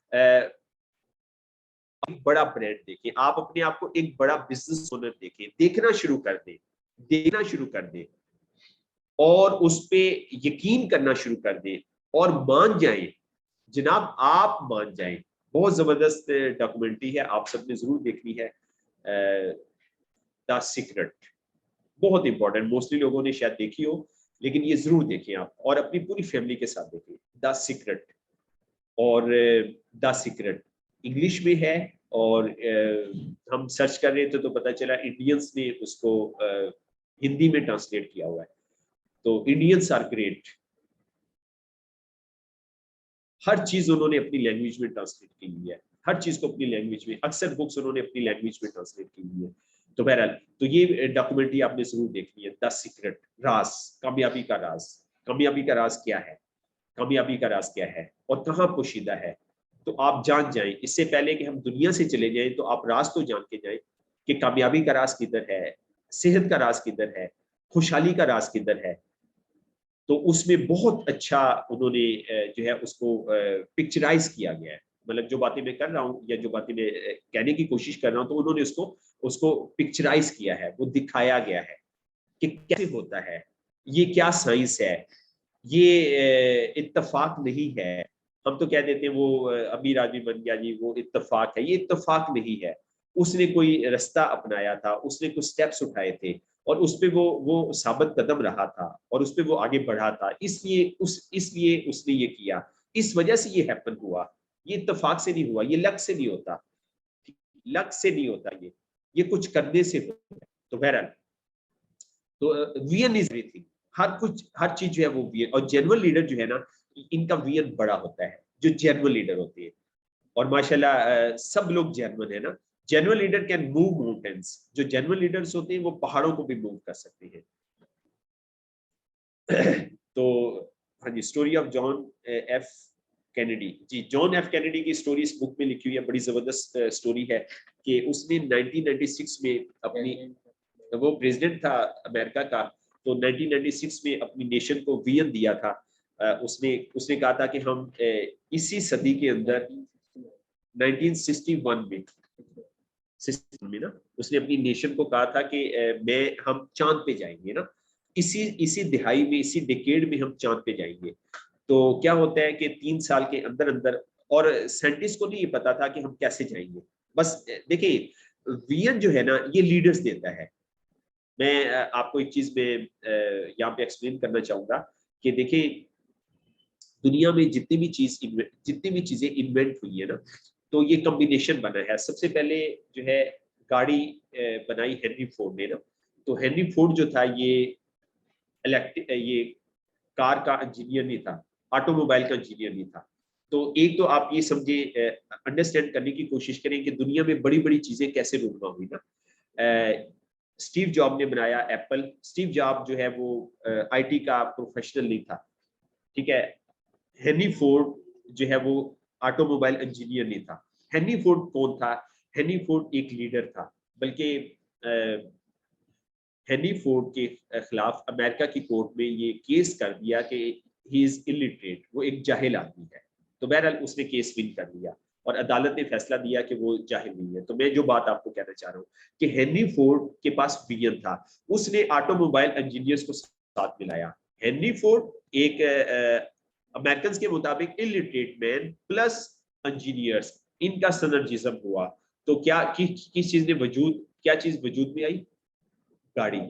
एक बड़ा ब्रांड देखें, आप अपने आप को एक बड़ा बिजनेस ओनर देखें, देखना शुरू कर दें, देखना शुरू कर दें, और उस पे यकीन करना शुरू कर दें और मान जाएं। जनाब, आप मान जाएं। बहुत जबरदस्त डॉक्यूमेंट्री है, आप सबने जरूर देखनी है, द सीक्रेट। बहुत इंपॉर्टेंट, मोस्टली लोगों ने शायद देखी हो, लेकिन ये जरूर देखें आप, और अपनी पूरी फैमिली के साथ देखें द सीक्रेट। और द सीक्रेट इंग्लिश में है, और हम सर्च कर रहे थे तो पता चला इंडियंस ने उसको हिंदी में ट्रांसलेट किया हुआ है। तो इंडियंस आर ग्रेट, हर चीज उन्होंने अपनी लैंग्वेज में ट्रांसलेट की हुई है, हर चीज को अपनी लैंग्वेज में, अक्सर बुक्स उन्होंने अपनी लैंग्वेज में ट्रांसलेट की हुई है। तो बहरहाल, तो ये डॉक्यूमेंट्री आपने जरूर देखनी है, द सीक्रेट, राज, कामयाबी का राज। कामयाबी का राज क्या है, कामयाबी का राज क्या है और कहाँ पोशीदा है। तो आप जान जाएं, इससे पहले कि हम दुनिया से चले जाएं, तो आप राज तो जान के जाएं कि कामयाबी का राज किधर है, सेहत का राज किधर है, खुशहाली का राज किधर है। तो उसमें बहुत अच्छा उन्होंने जो है उसको पिक्चराइज किया गया है। मतलब जो बातें मैं कर रहा हूँ या जो बातें मैं कहने की कोशिश कर रहा हूँ, तो उन्होंने उसको पिक्चराइज किया है, वो दिखाया गया है कि कैसे होता है, ये क्या साइंस है, ये इत्तेफाक नहीं है। हम तो कह देते हैं वो अमीर आदमी बन गया जी, वो इत्तेफाक है, ये इत्तेफाक नहीं है। उसने कोई रास्ता अपनाया था, उसने कुछ स्टेप्स उठाए थे और उस पे वो साबित कदम रहा था और उस पे वो आगे बढ़ा था, इसलिए उसने ये किया, इस वजह से ये हैपन हुआ। ये इत्तेफाक से नहीं हुआ, ये लक से नहीं होता, लक से नहीं होता, ये कुछ करने से होता है। तो बहरहाल, तो विजन इज एवरीथिंग, हर चीज जो है वो विजन। और जेन्युइन लीडर जो है ना, इनका विजन बड़ा होता है, जो जेन्युइन लीडर होते हैं। और माशाल्लाह सब लोग जेन्युइन है ना। Genuine leader can move mountains, जो जेन्युइन लीडर्स होते हैं वो पहाड़ों को भी मूव कर सकते हैं। तो हाँ जी, story of John F Kennedy ji, John F Kennedy की स्टोरी इस बुक में लिखी हुई है। बड़ी जबरदस्त स्टोरी है कि उसने 1996 में अपनी, वो प्रेसिडेंट था अमेरिका का, तो 1996 में अपनी नेशन को विजन दिया था। उसने कहा था कि हम इसी सदी के अंदर 1961 में ना, उसने अपनी नेशन को कहा था कि हम चांद पे जाएंगे ना, इसी दिहाई में, इसी डिकेड में हम चांद पे जाएंगे। तो क्या होता है कि 3 साल के अंदर अंदर, और साइंटिस्ट को नहीं ये पता था कि हम कैसे जाएंगे। बस देखिए, विजन जो है ना, ये लीडर्स देता है। मैं आपको एक चीज में यहाँ पे एक्सप्लेन करना चाहूंगा कि देखिए, दुनिया में जितनी भी चीजें इन्वेंट हुई है ना, तो ये कॉम्बिनेशन बना है। सबसे पहले जो है गाड़ी बनाई हेनरी फोर्ड ने ना। तो हेनरी फोर्ड जो था, ये कार का इंजीनियर नहीं था, ऑटोमोबाइल का इंजीनियर नहीं था। तो एक तो आप ये समझे, अंडरस्टैंड करने की कोशिश करें कि दुनिया में बड़ी बड़ी चीजें कैसे रूबरू हुई ना। स्टीव जॉब ने बनाया एप्पल। स्टीव जॉब जो है वो आईटी का प्रोफेशनल नहीं था, ठीक है। हेनरी फोर्ड जो है वो ऑटोमोबाइल इंजीनियर नहीं था। हेनरी फोर्ड कौन था? हेनरी फोर्ड एक लीडर था। बल्कि हेनरी फोर्ड के खिलाफ अमेरिका की कोर्ट में ये केस कर दिया कि ही इज इलिटरेट, वो एक जाहिल आदमी है। तो बहरहाल उसने केस विन कर लिया और अदालत ने फैसला दिया कि वो जाहिल नहीं है। तो मैं जो बात आपको कहना चाह रहा हूँ कि हेनरी फोर्ड के पास विजन था, उसने ऑटोमोबाइल इंजीनियर्स को साथ मिलाया। हेनरी फोर्ड एक अमेरिकन के मुताबिक इलिटरेट मैन प्लस इंजीनियर्स, इनका सिनर्जिज्म हुआ। तो क्या किस चीज ने क्या चीज वजूद में आई? गाड़ी,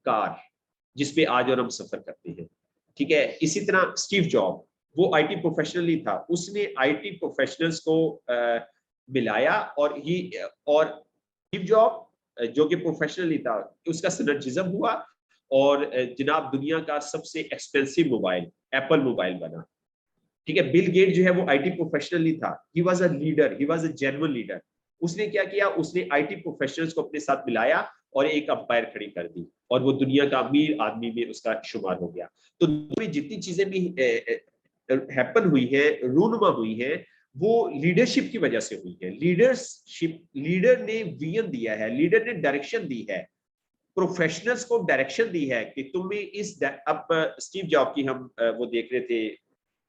कार, जिसपे आज और हम सफर करते हैं, ठीक है। इसी तरह स्टीव जॉब, वो आईटी प्रोफेशनल ही था, उसने आईटी प्रोफेशनल्स को मिलाया और स्टीव जॉब जो कि प्रोफेशनल ही था, उसका सिनर्जिज्म हुआ और जनाब दुनिया का सबसे एक्सपेंसिव मोबाइल एप्पल मोबाइल बना, ठीक है। बिल गेट जो है वो आईटी प्रोफेशनल ही था, he was a leader, he was a genuine leader. उसने क्या किया? उसने आईटी प्रोफेशनल्स को अपने साथ मिलाया और एक अंपायर खड़ी कर दी और वो दुनिया का अमीर आदमी में उसका शुमार हो गया। तो जितनी चीजें भी हैपन हुई है, रूनुमा हुई है, वो लीडरशिप की वजह से हुई है। लीडर ने विजन दिया है, लीडर ने डायरेक्शन दी है, प्रोफेशनल्स को डायरेक्शन दी है कि तुम्हें अब स्टीव जॉब की हम वो देख रहे थे,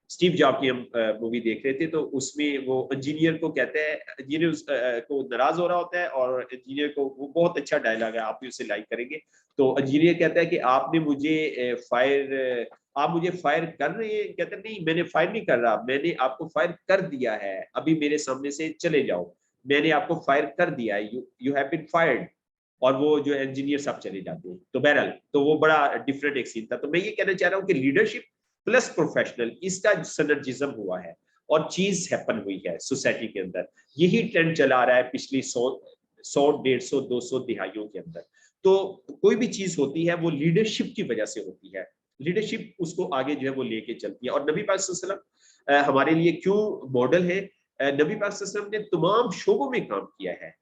स्टीव जॉब की हम मूवी देख रहे थे, तो उसमें वो इंजीनियर को कहते हैं, इंजीनियर को नाराज हो रहा होता है और इंजीनियर को, वो बहुत अच्छा डायलॉग है, आप भी उसे लाइक करेंगे। तो इंजीनियर कहता है कि आप मुझे फायर कर रहे हैं? कहते हैं नहीं, मैंने फायर नहीं कर रहा, मैंने आपको फायर कर दिया है, अभी मेरे सामने से चले जाओ, मैंने आपको फायर कर दिया है, यू हैव बीन फायर्ड। और वो जो इंजीनियर सब चले जाते हैं। तो बहरहाल, तो वो बड़ा डिफरेंट एक सीन था। तो मैं ये कहना चाह रहा हूँ कि लीडरशिप प्लस प्रोफेशनल, इसका सिनर्जिज्म हुआ है और चीज हैपन हुई है सोसाइटी के अंदर। यही ट्रेंड चला आ रहा है पिछली 100, 150, 200 दिहाइयों के अंदर। तो कोई भी चीज होती है वो लीडरशिप की वजह से होती है, लीडरशिप उसको आगे जो है वो लेके चलती है। और नबी पाक सल्लल्लाहु अलैहि वसल्लम हमारे लिए क्यों मॉडल है? नबी पाक सल्लल्लाहु अलैहि वसल्लम ने तमाम शोबों में काम किया है,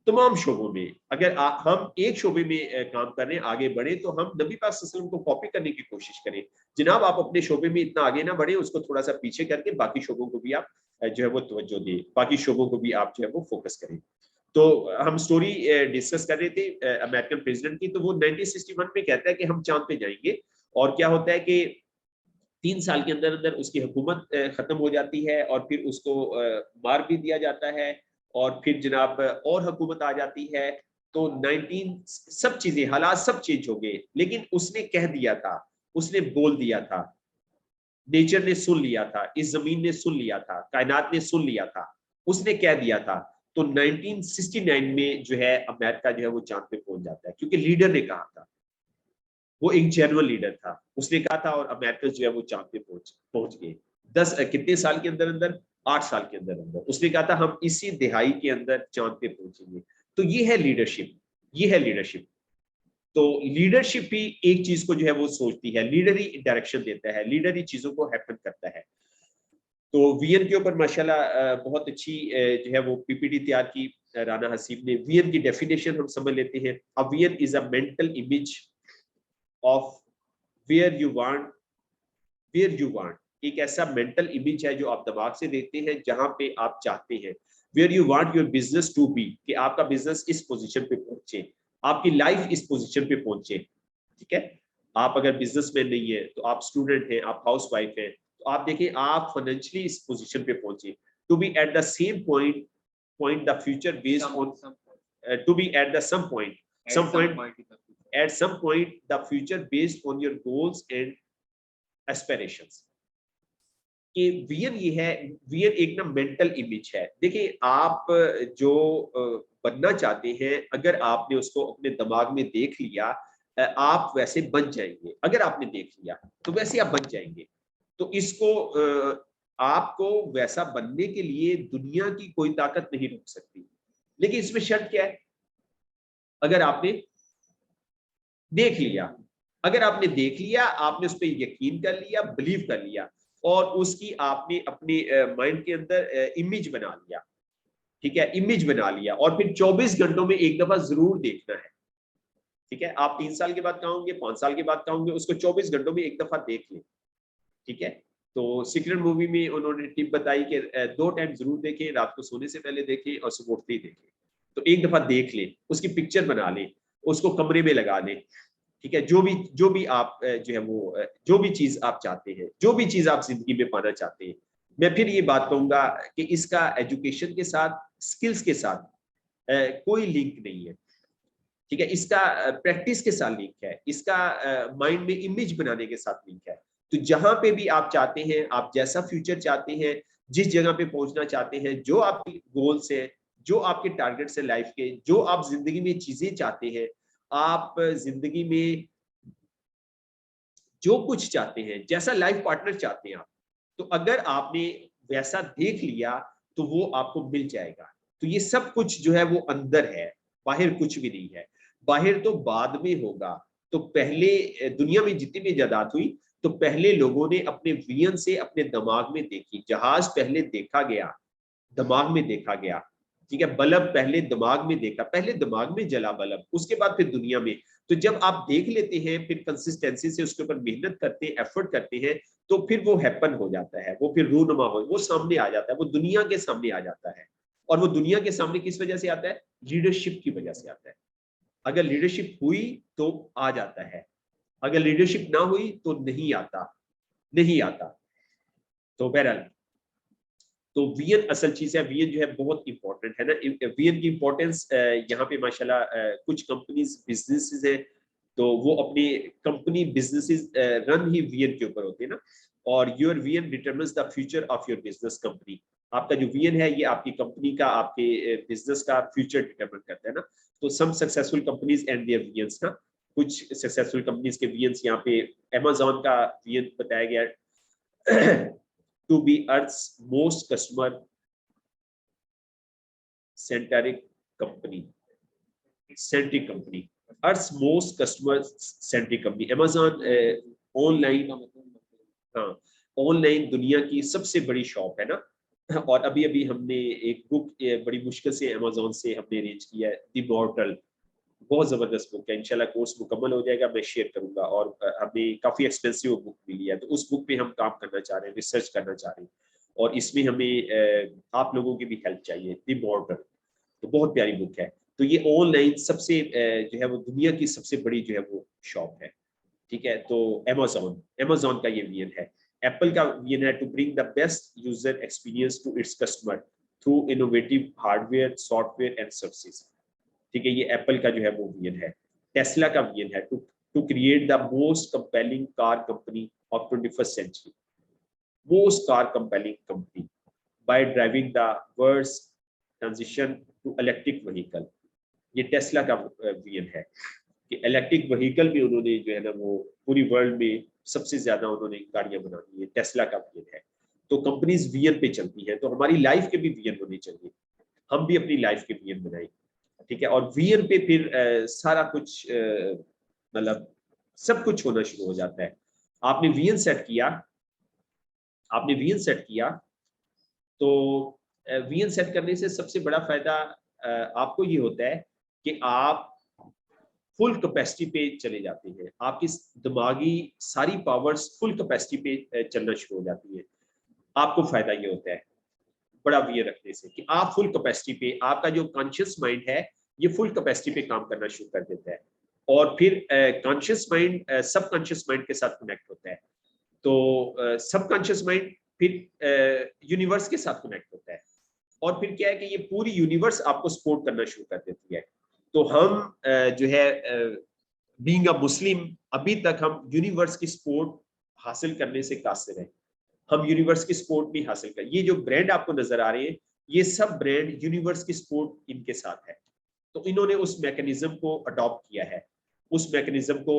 तमाम शोबों में अगर हम एक शोबे में काम कर रहे हैं, आगे बढ़े, तो हम नबी पाक सल्लल्लाहु अलैहि वसल्लम को कॉपी करने की कोशिश करें। जनाब आप अपने शोबे में इतना आगे ना बढ़े, उसको थोड़ा सा पीछे करके बाकी शोबों को भी आप जो है वो तवज्जो दें, बाकी शोबों को भी आप जो है वो फोकस करें। तो हम स्टोरी डिस्कस कर रहे थे अमेरिकन प्रेसिडेंट की, तो वो 1961 में कहता है कि हम चांद पे जाएंगे, और क्या होता है कि 3 साल के अंदर अंदर उसकी हुकूमत खत्म हो जाती है, और फिर उसको मार भी दिया जाता है, और फिर जनाब और हुकूमत आ जाती है। तो 19 सब चीजें, हालात सब चेंज हो गए, लेकिन उसने कह दिया था, उसने बोल दिया था, नेचर ने सुन लिया था, इस जमीन ने सुन लिया था, कायनात ने सुन लिया था, उसने कह दिया था। तो 1969 में जो है अमेरिका जो है वो चांद पे पहुंच जाता है, क्योंकि लीडर ने कहा था, वो एक जेन्युइन लीडर था, उसने कहा था, और अमेरिका जो है वो चांद पे पहुंच गए। 10 कितने साल के अंदर अंदर, 8 साल के अंदर अंदर उसने कहा था हम इसी दिहाई के अंदर चांद पे पहुंचेंगे। तो ये है लीडरशिप, ये है लीडरशिप। तो लीडरशिप ही एक चीज को जो है वो सोचती है, लीडर ही डायरेक्शन देता है, लीडर ही चीजों को हैपन करता है। तो वीएन के ऊपर माशाल्लाह बहुत अच्छी जो है वो पीपीटी तैयार की राना हसीब ने। वीएन की डेफिनेशन हम समझ लेते हैं। A vision is a mental image of where you want, where you want, एक ऐसा मेंटल इमेज है जो आप दिमाग से देखते हैं जहां पे आप चाहते हैं। Where you want your business to be, कि आपका बिजनेस इस पोजीशन पे पहुंचे, आपकी लाइफ इस पोजीशन पे पहुंचे। ठीक है, आप अगर बिजनेसमैन नहीं है तो आप स्टूडेंट हैं, आप हाउस वाइफ हैं, तो आप देखें आप फाइनेंशियली इस पोजीशन पे पहुंचे। To be at the same point the future based on, to be at the some point, at some point the future based on your goals and aspirations। कि विजन ये है, विजन एक ना मेंटल इमेज है। देखिए आप जो बनना चाहते हैं, अगर आपने उसको अपने दिमाग में देख लिया, आप वैसे बन जाएंगे। अगर आपने देख लिया तो वैसे आप बन जाएंगे। तो इसको आपको वैसा बनने के लिए दुनिया की कोई ताकत नहीं रोक सकती। लेकिन इसमें शर्त क्या है? अगर आपने देख लिया, अगर आपने देख लिया, आपने उस पर यकीन कर लिया, बिलीव कर लिया, और उसकी आपने अपने माइंड के अंदर इमेज बना लिया। ठीक है, इमेज बना लिया, और फिर 24 घंटों में एक दफा जरूर देखना है। ठीक है, आप 3 साल के बाद कहोगे, 5 साल के बाद कहोगे, उसको 24 घंटों में एक दफा देख लें। ठीक है, तो सीक्रेट मूवी में उन्होंने टिप बताई कि 2 टाइम जरूर देखें, रात को सोने से पहले देखें और सुबह उठते ही देखें। तो एक दफा देख लें, उसकी पिक्चर बना लें, उसको कमरे में लगा लें। ठीक है, जो भी आप जो है वो जो भी चीज आप चाहते हैं, जो भी चीज आप जिंदगी में पाना चाहते हैं, मैं फिर ये बात कहूंगा कि इसका एजुकेशन के साथ, स्किल्स के साथ कोई लिंक नहीं है। ठीक है, इसका प्रैक्टिस के साथ लिंक है, इसका माइंड में इमेज बनाने के साथ लिंक है। तो जहां पे भी आप चाहते हैं, आप जैसा फ्यूचर चाहते हैं, जिस जगह पे पहुंचना चाहते हैं, जो आपके गोल्स हैं, जो आपके टारगेट्स हैं लाइफ के, जो आप जिंदगी में चीजें चाहते हैं, आप जिंदगी में जो कुछ चाहते हैं, जैसा लाइफ पार्टनर चाहते हैं आप, तो अगर आपने वैसा देख लिया तो वो आपको मिल जाएगा। तो ये सब कुछ जो है वो अंदर है, बाहर कुछ भी नहीं है। बाहर तो बाद में होगा। तो पहले दुनिया में जितनी भी इजादात हुई, तो पहले लोगों ने अपने विजन से अपने दिमाग में देखी। जहाज पहले देखा गया, दिमाग में देखा गया। ठीक है, बल्ब पहले दिमाग में देखा, पहले दिमाग में जला बल्ब, उसके बाद फिर दुनिया में। तो जब आप देख लेते हैं, फिर कंसिस्टेंसी से उसके ऊपर मेहनत करते हैं, एफर्ट करते हैं, तो फिर वो हैपन हो जाता है, वो फिर रूनुमा हो, वो सामने आ जाता है, वो दुनिया के सामने आ जाता है। और वो दुनिया के सामने किस वजह से आता है? लीडरशिप की वजह से आता है। अगर लीडरशिप हुई तो आ जाता है, अगर लीडरशिप ना हुई तो नहीं आता, नहीं आता। तो बहरहाल, तो वीएन असल चीज है। वीएन जो है बहुत इंपॉर्टेंट है ना। वीएन की इंपॉर्टेंस यहाँ पे माशाल्लाह कुछ कंपनीज, बिजनेसेस है, तो वो अपनी कंपनी बिजनेसेस रन ही वीएन के ऊपर होते हैं ना। और your vision determines the future of your business company. आपका जो वीएन है ये आपकी कंपनी का, आपके बिजनेस का फ्यूचर डिटरमिन करता है ना। तो सम सक्सेसफुल कंपनीज एंड देयर वीएन्स ना, कुछ सक्सेसफुल कंपनीज के वीएन्स यहाँ पे अमेज़न का वीएन बताया गया to be Earth's most customer centric company, Earth's most customer centric company। Amazon online, हाँ, ऑनलाइन दुनिया की सबसे बड़ी शॉप है ना। और अभी अभी हमने एक बुक बड़ी मुश्किल से अमेज़न से हमने अरेंज किया है, द मॉर्टल, बहुत जबरदस्त बुक है। इंशाल्लाह कोर्स मुकम्मल हो जाएगा, मैं शेयर करूंगा। और हमें काफी एक्सपेंसिव बुक मिली है, तो उस बुक पे हम काम करना चाह रहे हैं, रिसर्च करना चाह रहे हैं, और इसमें हमें आप लोगों की भी हेल्प चाहिए। द मॉर्टल तो बहुत प्यारी बुक है। तो ये ऑनलाइन सबसे जो है वो दुनिया की सबसे बड़ी जो है वो शॉप है, ठीक है। तो अमेज़न का ये विजन है। एप्पल का विजन है to bring the best user experience to its customer through innovative hardware, software and services, ठीक है। ये एप्पल का जो है वो विजन है। टेस्ला का विजन है to create the most compelling car company of 21st century, most car compelling company by driving the world's transition to electric vehicle. ये टेस्ला का विजन है कि इलेक्ट्रिक व्हीकल भी उन्होंने जो है ना वो पूरी वर्ल्ड में सबसे ज्यादा उन्होंने गाड़ियां बना दी है, टेस्ला का विजन है। तो कंपनीज विजन पे चलती है, तो हमारी लाइफ के भी विजन होने चाहिए, हम भी अपनी लाइफ के विजन बनाएं, ठीक है। और विजन पे फिर सारा कुछ मतलब सब कुछ होना शुरू हो जाता है। आपने विजन सेट किया, आपने विजन सेट किया, तो विजन सेट करने से सबसे बड़ा फायदा आपको ये होता है कि आप फुल कैपेसिटी पे चले जाते हैं, आपकी दिमागी सारी पावर्स फुल कैपेसिटी पे चलना शुरू हो जाती है। आपको फायदा ये होता है बड़ा विजन रखने से कि आप फुल कैपेसिटी पे, आपका जो कॉन्शियस माइंड है ये फुल कैपेसिटी पे काम करना शुरू कर देता है, और फिर कॉन्शियस माइंड सब कॉन्शियस माइंड के साथ कनेक्ट होता है। तो सब कॉन्शियस माइंड फिर यूनिवर्स के साथ कनेक्ट होता है, और फिर क्या है कि ये पूरी यूनिवर्स आपको सपोर्ट करना शुरू कर देती है। तो हम जो है बीइंग अ मुस्लिम, अभी तक हम यूनिवर्स की सपोर्ट हासिल करने से कासिर हैं, हम यूनिवर्स की सपोर्ट भी हासिल कर। ये जो ब्रांड आपको नजर आ रहे हैं, ये सब ब्रांड यूनिवर्स की सपोर्ट इनके साथ है। तो इन्होंने उस मैकेनिज्म को अडॉप्ट किया है, उस मैकेनिज्म को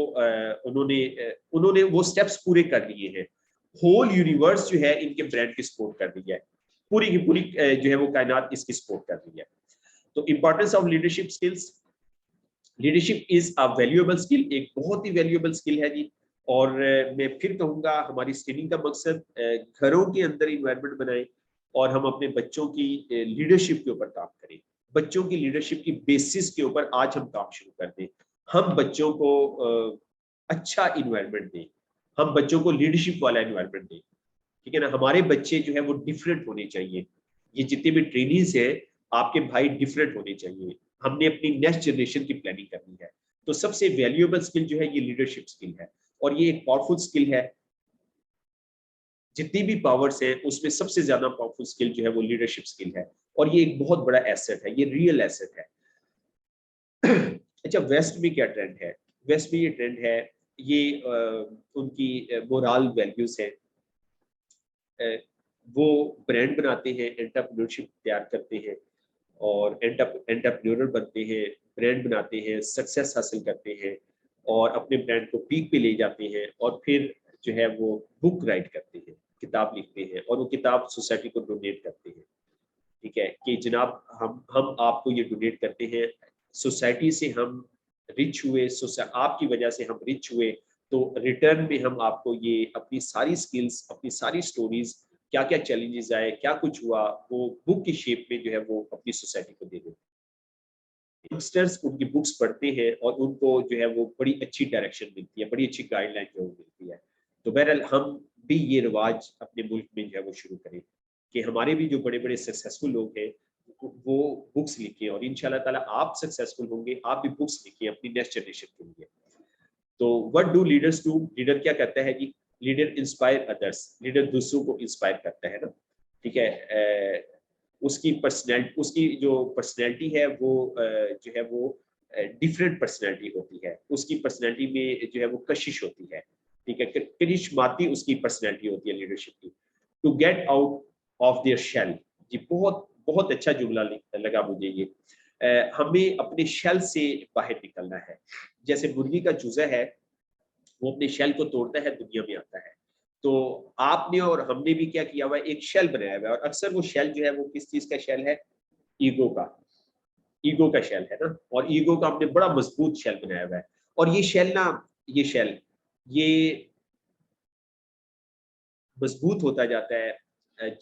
उन्होंने वो स्टेप्स पूरे कर लिए हैं। होल यूनिवर्स जो है इनके ब्रांड की सपोर्ट कर रही है, पूरी की पूरी जो है वो कायनात इसकी सपोर्ट कर रही है। तो importance of leadership skills, leadership is a valuable skill, एक बहुत ही वैल्यूएबल स्किल है जी। और मैं फिर कहूंगा हमारी स्किलिंग का मकसद घरों के अंदर इन्वायरमेंट बनाए, और हम अपने बच्चों की लीडरशिप के ऊपर काम करें, बच्चों की लीडरशिप की बेसिस के ऊपर आज हम काम शुरू कर दें। हम बच्चों को अच्छा इन्वायरमेंट दें, हम बच्चों को लीडरशिप वाला इन्वायरमेंट दें, ठीक है ना। हमारे बच्चे जो है वो डिफरेंट होने चाहिए, ये जितने भी ट्रेनिंग्स है आपके भाई डिफरेंट होने चाहिए। हमने अपनी नेक्स्ट जनरेशन की प्लानिंग करनी है। तो सबसे वैल्यूएबल स्किल जो है ये लीडरशिप स्किल है, और ये एक पावरफुल स्किल है। जितनी भी पावर्स है उसमें सबसे ज्यादा पावरफुल स्किल जो है वो लीडरशिप स्किल है, और ये एक बहुत बड़ा एसेट है, ये रियल एसेट है। अच्छा, वेस्ट में क्या ट्रेंड है? वेस्ट में ये ट्रेंड है, ये उनकी मोरल वैल्यूज है, वो ब्रांड बनाते हैं, एंटरप्रेन्योरशिप तैयार करते हैं, और एंटरप्रेन्योरर बनते हैं, ब्रांड बनाते हैं, सक्सेस हासिल करते हैं, और अपने ब्रांड को पीक पे ले जाते हैं, और फिर जो है वो बुक राइट करते हैं, किताब लिखते हैं, और वो किताब सोसाइटी को डोनेट करते हैं, ठीक है। कि जनाब हम आपको ये डोनेट करते हैं, सोसाइटी से हम रिच हुए, आपकी वजह से हम रिच हुए, तो रिटर्न में हम आपको ये अपनी सारी स्किल्स, अपनी सारी स्टोरीज, क्या क्या चैलेंजेस आए, क्या कुछ हुआ, वो बुक की शेप में जो है वो अपनी सोसाइटी को दे देते हैं। यंगस्टर्स उनकी बुक्स पढ़ते हैं और उनको जो है वो बड़ी अच्छी डायरेक्शन मिलती है, बड़ी अच्छी गाइडलाइन जो मिलती है। तो बहरहाल हम भी ये रिवाज अपने मुल्क में जो है वो शुरू करें कि हमारे भी जो बड़े बड़े सक्सेसफुल लोग हैं वो बुक्स लिखें, और इंशाल्लाह ताला आप सक्सेसफुल होंगे, आप भी बुक्स लिखें अपनी नेक्स्ट जनरेशन के लिए। तो what do leaders do? Leader क्या करता है जी? लीडर इंस्पायर अदर्स, लीडर दूसरों को इंस्पायर करता है ना, ठीक है। उसकी जो पर्सनैलिटी है वो जो है वो डिफरेंट पर्सनैलिटी होती है, उसकी पर्सनैलिटी में जो है वो कशिश होती है, ठीक है, करिश्माती उसकी पर्सनैलिटी होती है लीडरशिप की। To get out of their shell, जी बहुत बहुत अच्छा जुमला लगा मुझे ये। हमें अपने शेल से बाहर निकलना है। जैसे मुर्गी का चूजा है, वो अपने शेल को तोड़ता है, दुनिया में आता है। तो आपने और हमने भी क्या किया हुआ है, एक शेल बनाया हुआ है, और अक्सर वो शेल जो है वो किस चीज का शेल है? ईगो का, ईगो का शेल है ना। और ईगो का हमने बड़ा मजबूत शेल बनाया हुआ है, और ये शेल ना, ये शेल ये मजबूत होता जाता है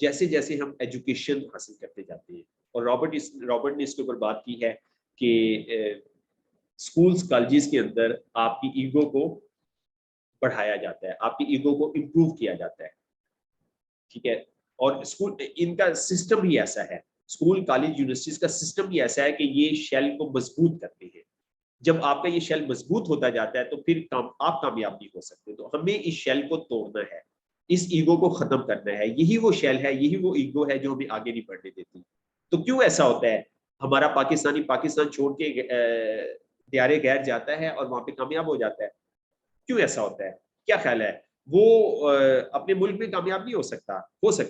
जैसे जैसे हम एजुकेशन हासिल करते जाते हैं, और रॉबर्ट ने इसके ऊपर बात की है कि स्कूल्स कॉलेजेस के अंदर आपकी ईगो को बढ़ाया जाता है, आपकी ईगो को इम्प्रूव किया जाता है, ठीक है। और स्कूल इनका सिस्टम ही ऐसा है, स्कूल कॉलेज यूनिवर्सिटीज का सिस्टम ही ऐसा है कि ये शेल को मजबूत करते हैं। जब आपका ये शेल मजबूत होता जाता है तो फिर आप कामयाब नहीं हो सकते। तो हमें इस शेल को तोड़ना है, इस ईगो को खत्म करना है। यही वो शेल है, यही वो ईगो है जो हमें आगे नहीं बढ़ने देती। तो क्यों ऐसा होता है, हमारा पाकिस्तानी पाकिस्तान छोड़ के दियारे गैर जाता है और वहां पे कामयाब हो जाता है? क्यों ऐसा होता है, क्या ख्याल है? वो अपने मुल्क में कामयाब नहीं हो सकता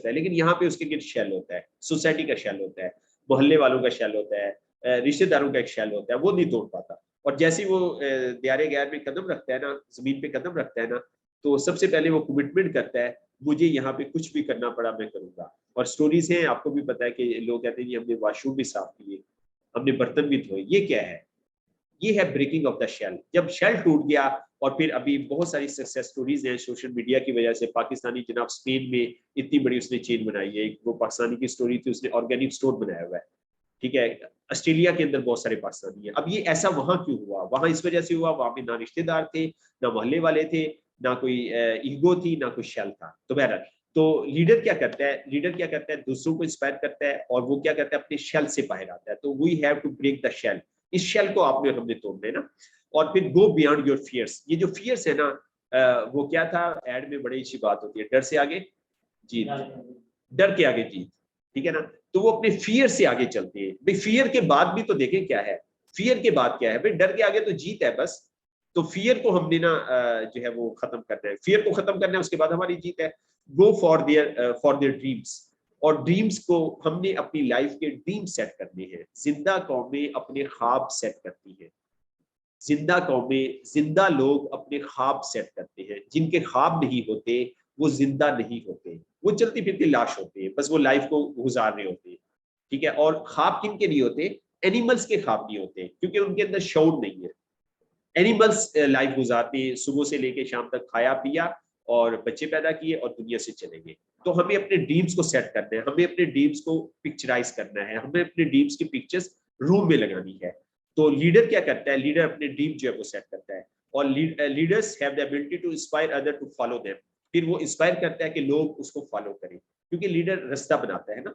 है, लेकिन यहाँ पे उसके गिर्द शेल होता है, सोसाइटी का शेल होता है, मोहल्ले वालों का शेल होता है, रिश्तेदारों का एक शेल होता है, वो नहीं तोड़ पाता। और जैसे ही वो दियारे गैर में कदम रखता है ना, जमीन पे कदम रखता है ना, तो सबसे पहले वो कमिटमेंट करता है, मुझे यहाँ पे कुछ भी करना पड़ा मैं करूंगा। और स्टोरीज हैं, आपको भी पता है कि लोग कहते हैं हमने वॉशरूम भी साफ किए, हमने बर्तन भी धोए। ये क्या है? ये है ब्रेकिंग ऑफ द शेल। जब शेल टूट गया, और फिर अभी बहुत सारी सक्सेस स्टोरीज हैं सोशल मीडिया की वजह से। पाकिस्तानी जनाब स्पेन में इतनी बड़ी उसने चेन बनाई है, एक वो पाकिस्तानी की स्टोरी थी, उसने ऑर्गेनिक स्टोर बनाया हुआ है, ठीक है। ऑस्ट्रेलिया के अंदर बहुत सारे पाकिस्तानी है। अब ये ऐसा वहां क्यों हुआ? वहां इस वजह से हुआ, वहां पे ना रिश्तेदार थे, ना मोहल्ले वाले थे, ना कोई ईगो थी, ना कोई शेल था। तो बहरहाल, तो लीडर क्या करता है? लीडर क्या करता है? दूसरों को इंस्पायर करता है, और वो क्या करता है? अपने शेल से बाहर आता है। तो we have to break the shell. इस शेल को हमने तोड़ना है ना। और फिर गो बियॉन्ड योर फियर्स। ये जो फियर्स है ना, वो क्या था, एड में बड़ी अच्छी बात होती है, डर से आगे जीत, डर के आगे जीत, ठीक है ना। तो वो अपने फियर से आगे चलते हैं। भाई फियर के बाद भी तो देखें क्या है, फियर के बाद क्या है भाई, डर के आगे तो जीत है बस। तो फियर को हमने ना जो है वो खत्म करना है, फियर को खत्म करना है, उसके बाद हमारी जीत है। Go for their dreams. और ड्रीम्स को हमने अपनी लाइफ के ड्रीम सेट करने हैं। जिंदा कौमें अपने ख्वाब सेट करती हैं, जिंदा कौमें, जिंदा लोग अपने ख्वाब सेट करते हैं। जिनके ख्वाब नहीं होते वो जिंदा नहीं होते, वो चलती फिरती लाश होते हैं, बस वो लाइफ को गुजार रहे होते हैं, ठीक है। और ख्वाब किन के नहीं होते? एनिमल्स के ख्वाब नहीं होते, क्योंकि उनके अंदर शऊर नहीं है। एनिमल्स लाइफ गुजारते हैं, सुबह से लेके शाम तक खाया पिया और बच्चे पैदा किए और दुनिया से चले गए। तो हमें अपने ड्रीम्स को सेट करना है, हमें अपने ड्रीम्स को पिक्चराइज करना है, हमें अपने ड्रीम्स की पिक्चर्स रूम में लगानी है। तो लीडर क्या करता है? लीडर अपने ड्रीम जो है वो सेट करता है, और leaders have the ability to inspire other to follow them. फिर वो इंस्पायर करता है कि लोग उसको फॉलो करें, क्योंकि लीडर रास्ता बनाता है ना।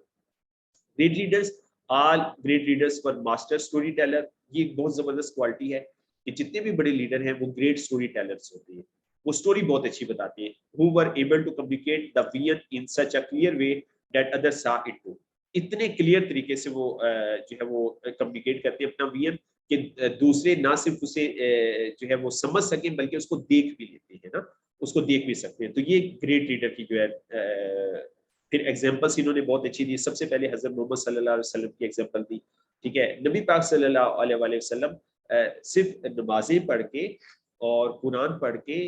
Great leaders, all great leaders were master story teller. ये एक बहुत जबरदस्त क्वालिटी है कि जितने भी बड़े लीडर हैं वो ग्रेट स्टोरी टेलर्स होते हैं, वो स्टोरी बहुत अच्छी बताते हैं। Who were able to communicate the vision in such a clear way that others saw it too. इतने क्लियर तरीके से वो जो है वो कम्युनिकेट करते हैं अपना विजन, कि दूसरे ना सिर्फ उसे जो है वो समझ सकें, बल्कि उसको देख भी लेते हैं ना, उसको देख भी सकते हैं। तो ये ग्रेट लीडर की जो है फिर एग्जांपल्स इन्होंने बहुत अच्छी दी। सबसे पहले हजरत मोहम्मद सल्लल्लाहु अलैहि वसल्लम की एग्जांपल दी, ठीक है। नबी पाक सल्लल्लाहु अलैहि वसल्लम सिर्फ नमाजें पढ़ के और कुरान पढ़ के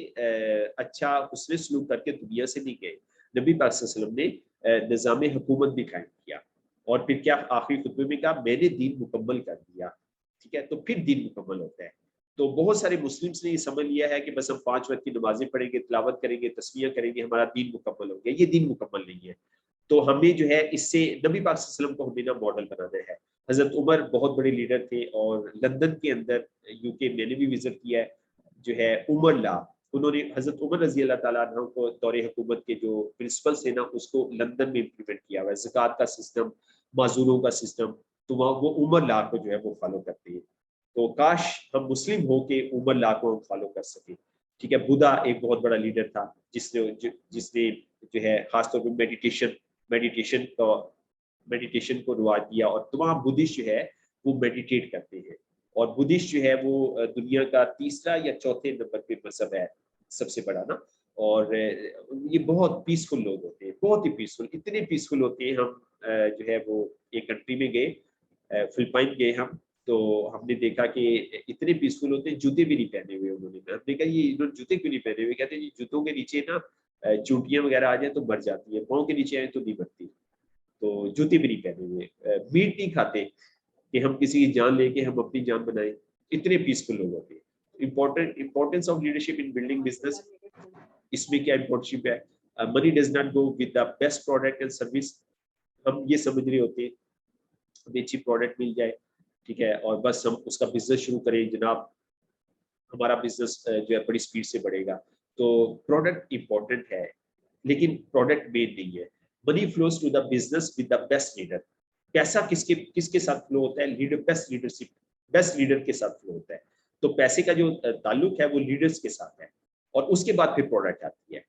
अच्छा हुस्न सलूक करके दुनिया से नहीं गए। नबी पाक सल्लल्लाहु अलैहि वसल्लम ने निज़ाम हुकूमत भी कायम किया, और फिर क्या आखिरी खुतबे में कहा, मैंने दीन मुकम्मल कर दिया, ठीक है। तो फिर दीन मुकम्मल होता है। तो बहुत सारे मुस्लिम्स ने ये समझ लिया है कि बस हम 5 वक्त की नमाजें पढ़ेंगे, तिलावत करेंगे, तस्बीह करेंगे, हमारा दीन मुकम्मल हो गया। ये दीन मुकम्मल नहीं है। तो हमें जो है इससे नबी पाक सल्लल्लाहु अलैहि वसल्लम को हमें ना मॉडल बनाना है। हजरत उमर बहुत बड़े लीडर थे, और लंदन के अंदर, यूके मैंने भी विजिट किया है, जो है उमर ला, उन्होंने हजरत उमर रजी अल्लाह ताला अन्हु को दौरे हुकूमत के जो प्रिंसिपल्स है ना, उसको लंदन में इम्प्लीमेंट किया हुआ है। ज़कात का सिस्टम, माजूरों का सिस्टम, तो वहाँ वो उमर ला को जो है वो फॉलो करते हैं। तो काश हम मुस्लिम हो के उमर ला को हम फॉलो कर सके, ठीक है। बुद्धा एक बहुत बड़ा लीडर था, जिसने जो है खासतौर पर मेडिटेशन को रिवाज दिया, और तमाम बुद्धिस्ट जो है वो मेडिटेट करते हैं। और बुद्धिस्ट जो है वो दुनिया का तीसरा या चौथे नंबर पे मजहब है, सबसे बड़ा ना। और ये बहुत पीसफुल लोग होते हैं, बहुत ही पीसफुल, इतने पीसफुल होते हैं। हम जो है वो एक कंट्री में गए, फिलिपाइन गए हम, तो हमने देखा कि इतने पीसफुल होते हैं, जूते भी नहीं पहने हुए उन्होंने। हमने कहा ये इन्होंने जूते क्यों नहीं पहने हुए? कहते हैं जी जूतों के नीचे ना चूटियां वगैरह आ जाए तो मर जाती है, पाँव के नीचे आए तो नहीं मरती। तो जूते भी नहीं पहने हुए, मीट नहीं खाते कि हम किसी की जान लेके हम अपनी जान बनाए। इतने पीसफुल लोग होते हैं। Importance of leadership in building business, इसमें क्या इंपॉर्टेंशिप है? Money does not go with the best product and service. हम ये समझ रहे होते हैं हमें अच्छी प्रोडक्ट मिल जाए, ठीक है, और बस हम उसका बिजनेस शुरू करें, जनाब हमारा बिजनेस जो है बड़ी स्पीड से बढ़ेगा। तो प्रोडक्ट इंपॉर्टेंट है लेकिन प्रोडक्ट मेन नहीं है। Money flows to the business with the best leader. पैसा किसके किसके साथ फ्लो होता है? Leader, best leadership, best leader के साथ फ्लो होता है। तो पैसे का जो ताल्लुक है वो लीडर्स के साथ है और उसके बाद फिर प्रोडक्ट आती है।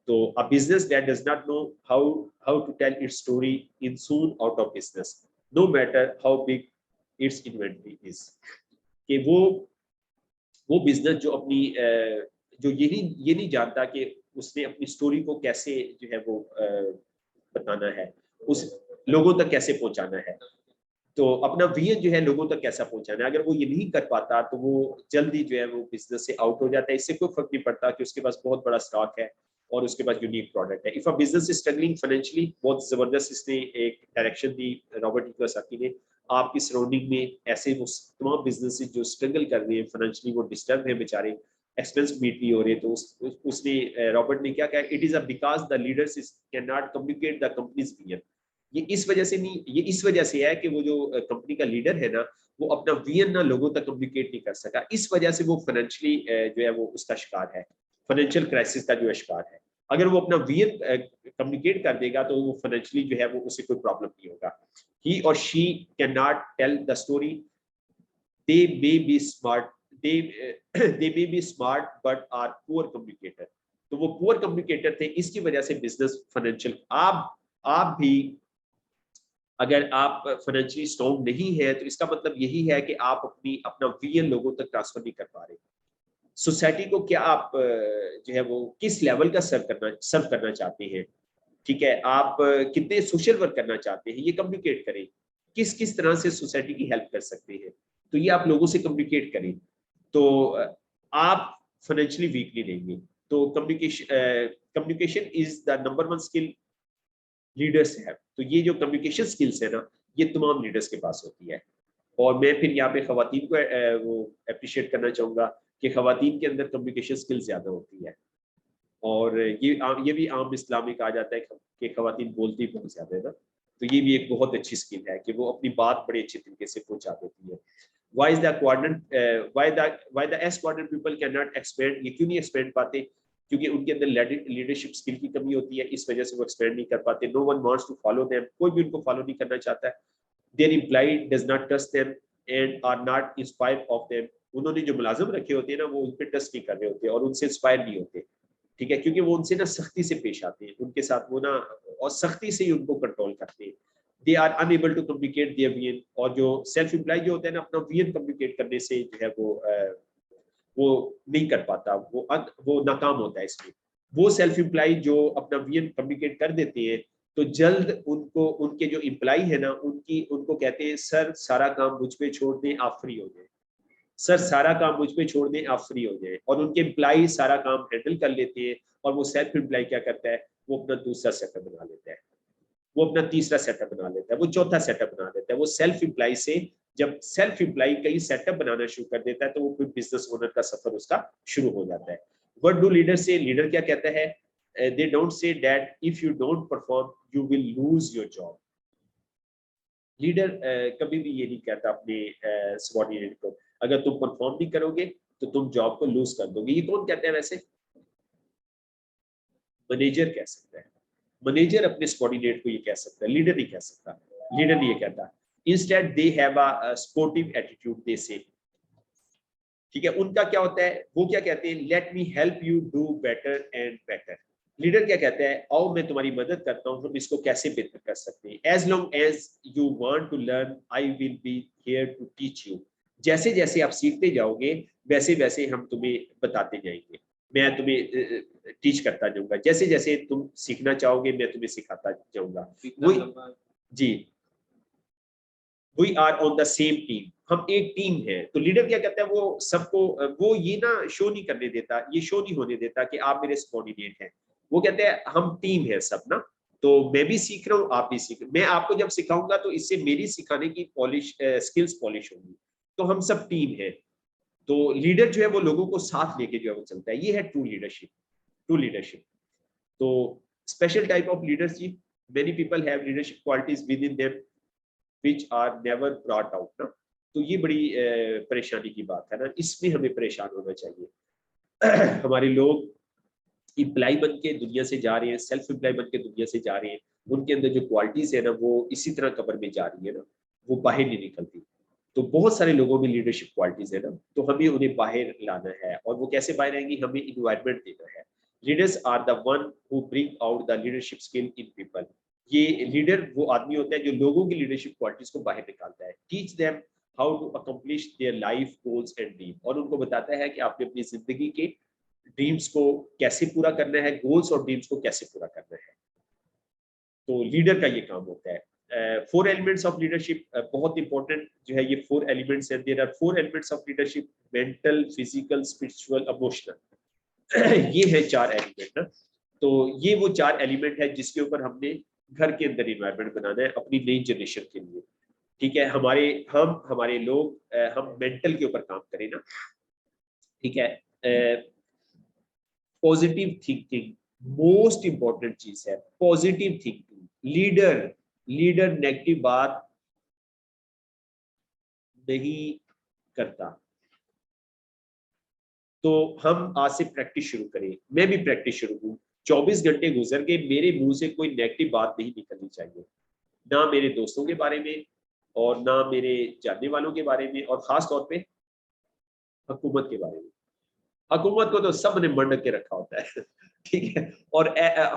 तो a business that does not know how to tell its story in soon out of business, no matter how big its inventory is. कि वो बिजनेस जो अपनी जो ये नहीं जानता कि उसने अपनी स्टोरी को कैसे जो है वो बताना है, उस लोगों तक कैसे पहुंचाना है, तो अपना विजन जो है लोगों तक कैसा पहुंचाना है, अगर वो ये नहीं कर पाता तो वो जल्दी जो है वो बिजनेस से आउट हो जाता है। इससे कोई फर्क नहीं पड़ता कि उसके पास बहुत बड़ा स्टॉक है और उसके पास यूनिक प्रोडक्ट है। If a business is struggling financially, बहुत जबरदस्त इसने एक डायरेक्शन दी रॉबर्ट कियोसाकी ने, आपकी सराउंडिंग में ऐसे वो तमाम बिजनेसेस जो स्ट्रगल कर रहे हैं फाइनेंशियली, वो डिस्टर्ब है बेचारे, एक्सपेंस मीट नहीं हो रहे, तो उसने रॉबर्ट ने क्या कहा, it is a because the leaders can not communicate the companies vision. ये इस वजह से नहीं, ये इस वजह से है कि वो जो कंपनी का लीडर है ना, वो अपना विजन ना लोगों तक कम्युनिकेट नहीं कर सका, इस वजह से वो फाइनेंशियली जो है वो उसका शिकार है, फाइनेंशियल क्राइसिस का जो शिकार है। अगर वो अपना विजन कम्युनिकेट कर देगा तो वो फाइनेंशियली जो है वो उसे कोई प्रॉब्लम नहीं होगा। ही और she can not tell the story, they may be smart, they may be smart but are poor communicator। तो वो पुअर कम्युनिकेटर थे, इसकी वजह से बिजनेस फाइनेंशियल, आप भी अगर आप फाइनेंशियली स्ट्रॉन्ग नहीं है तो इसका मतलब यही है कि आप अपना विजन लोगों तक ट्रांसफर नहीं कर पा रहे। सोसाइटी को क्या आप जो है वो किस लेवल का सर्व करना चाहते हैं, ठीक है, आप कितने सोशल वर्क करना चाहते हैं, ये कम्युनिकेट करें। किस किस तरह से सोसाइटी की हेल्प कर सकते हैं, तो ये आप लोगों से कम्युनिकेट करें, तो आप फाइनेंशियली वीक नहीं रहेंगे। तो communication is the number 1 skill leaders है। तो ये जो कम्युनिकेशन स्किल्स है ना, ये तमाम लीडर्स के पास होती है। और मैं फिर यहाँ पे खवातीन को वो अप्रिशिएट करना चाहूंगा कि खवातीन के अंदर कम्युनिकेशन स्किल्स ज्यादा होती है, और ये भी आम इस्लाम में कहा जाता है कि खवातीन बोलती बहुत ज्यादा है ना, तो ये भी एक बहुत अच्छी स्किल है कि वो अपनी बात बड़े अच्छे तरीके से पहुंचा देती है। Why is the quadrant why the S quadrant people cannot expand? ये क्यों नहीं एक्सपेंड पाते? क्योंकि उनके अंदर लीडरशिप स्किल की कमी होती है, इस वजह से वो एक्सपेंड नहीं कर पाते। No one wants to follow them, कोई भी उनको फॉलो नहीं करना चाहता है। Their employ does not trust them and are not inspired of them. उन्होंने जो मुलाजिम रखे होते हैं ना, वो उन पे ट्रस्ट नहीं कर रहे होते और उनसे इंस्पायर नहीं होते, ठीक है, क्योंकि वो उनसे ना सख्ती से पेश आते हैं, उनके साथ वो ना और सख्ती से ही उनको कंट्रोल करते हैं। They are unable to communicate their vision. और जो सेल्फ एम्प्लॉय जो होता है ना, अपना विजन कम्युनिकेट करने से जो है वो नहीं कर पाता, वो नाकाम होता है इसमें। वो सेल्फ एम्प्लॉय जो अपना विजन कम्युनिकेट कर देते हैं, तो जल्द उनको उनके जो एम्प्लॉय है ना, उनको कहते हैं सर सारा काम मुझ पे छोड़ दें, आप फ्री हो जाए, सर सारा काम मुझ पे छोड़ दें, आप फ्री हो जाए। और उनके एम्प्लॉय सारा काम हैंडल कर लेते हैं, और वो सेल्फ एम्प्लॉय क्या करता है, वो अपना दूसरा सेटअप बना लेता है, वो अपना तीसरा सेटअप बना लेता है, वो चौथा सेटअप बना लेता है। वो सेल्फ एम्प्लॉय से जब सेल्फ एम्प्लॉय कई सेटअप बनाना शुरू कर देता है, तो वो फिर बिजनेस ओनर का सफर उसका शुरू हो जाता है। व्हाट डू लीडर से? लीडर क्या कहता है? They don't say that if you don't perform you will lose your job. Leader कभी भी ये नहीं कहता अपने सबऑर्डिनेट को, अगर तुम परफॉर्म नहीं करोगे तो तुम जॉब को लूज कर दोगे। ये कौन कहता है वैसे? मैनेजर कह सकता है। मैनेजर अपने सबऑर्डिनेट को ये कह सकता है, लीडर नहीं कह सकता। लीडर नहीं ये कहता। Instead they have a sportive attitude, they say, ठीक है, उनका क्या होता है, वो क्या कहते हैं, let me help you do better and better. Leader क्या कहता है, आओ मैं तुम्हारी मदद करता हूँ, हम इसको कैसे बेहतर कर सकते हैं। As long as you want to learn I will be here to teach you. जैसे जैसे आप सीखते जाओगे वैसे वैसे हम तुम्हें बताते जाएंगे, मैं तुम्हें टीच करता जाऊंगा, जैसे जैसे तुम सीखना चाहोगे मैं तुम्हें सिखाता जाऊंगा। जी, we are on the same team, हम एक टीम है। तो लीडर क्या कहता है, वो सबको वो ये ना शो नहीं करने देता, ये शो नहीं होने देता कि आप मेरे सबऑर्डिनेट हैं। वो कहते हैं हम टीम है सब ना, तो मैं भी सीख रहा हूँ, आप भी सीख रहे हैं। मैं आपको जब सिखाऊंगा तो इससे मेरी सिखाने की पॉलिश स्किल्स पॉलिश होंगी, तो हम सब टीम है। तो लीडर जो है वो लोगों को साथ लेके जो है वो चलता है, ये है ट्रू लीडरशिप। True leadership. तो Special type of leadership, many people have leadership qualities within them which are never brought out ना, तो ये बड़ी परेशानी की बात है ना, इसमें हमें परेशान होना चाहिए। हमारे लोग इम्प्लाई बन के दुनिया से जा रहे हैं, सेल्फ इम्प्लाई बन के दुनिया से जा रहे हैं, उनके अंदर जो क्वालिटीज है ना वो इसी तरह कब्र में जा रही है ना, वो बाहर नहीं निकलती। तो बहुत सारे लोगों में लीडरशिप क्वालिटीज है ना, तो हमें उन्हें बाहर लाना है, और वो कैसे बाहर आएंगी, हमें इन्वायरमेंट देना है। Leaders are the one who bring out the leadership skill in people. ये लीडर वो आदमी होता है जो लोगों की लीडरशिप क्वालिटीज को बाहर निकालता है। Teach them how to accomplish their life goals and dream, और उनको बताता है कि आपने अपनी जिंदगी के ड्रीम्स को कैसे पूरा करना है, गोल्स और ड्रीम्स को कैसे पूरा करना है। तो लीडर का ये काम होता है। 4 एलिमेंट्स ऑफ लीडरशिप बहुत इंपॉर्टेंट जो है, ये 4 एलिमेंट्स हैं। There are 4 elements of leadership, mental, physical, spiritual, emotional. ये है 4 एलिमेंट ना। तो ये वो 4 एलिमेंट है जिसके ऊपर हमने घर के अंदर इन्वायरमेंट बनाना है अपनी नई जनरेशन के लिए। ठीक है, हमारे लोग हम मेंटल के ऊपर काम करें ना। ठीक है, पॉजिटिव थिंकिंग मोस्ट इंपॉर्टेंट चीज है। पॉजिटिव थिंकिंग, लीडर नेगेटिव बात नहीं करता। तो हम आज से प्रैक्टिस शुरू करें, मैं भी प्रैक्टिस शुरू करूं। 24 घंटे गुजर के मेरे मुंह से कोई नेगेटिव बात नहीं निकलनी चाहिए, ना मेरे दोस्तों के बारे में और ना मेरे जानने वालों के बारे में, और खास तौर पे हुकूमत के बारे में। हुकूमत को तो सब ने मंडक के रखा होता है। ठीक है, और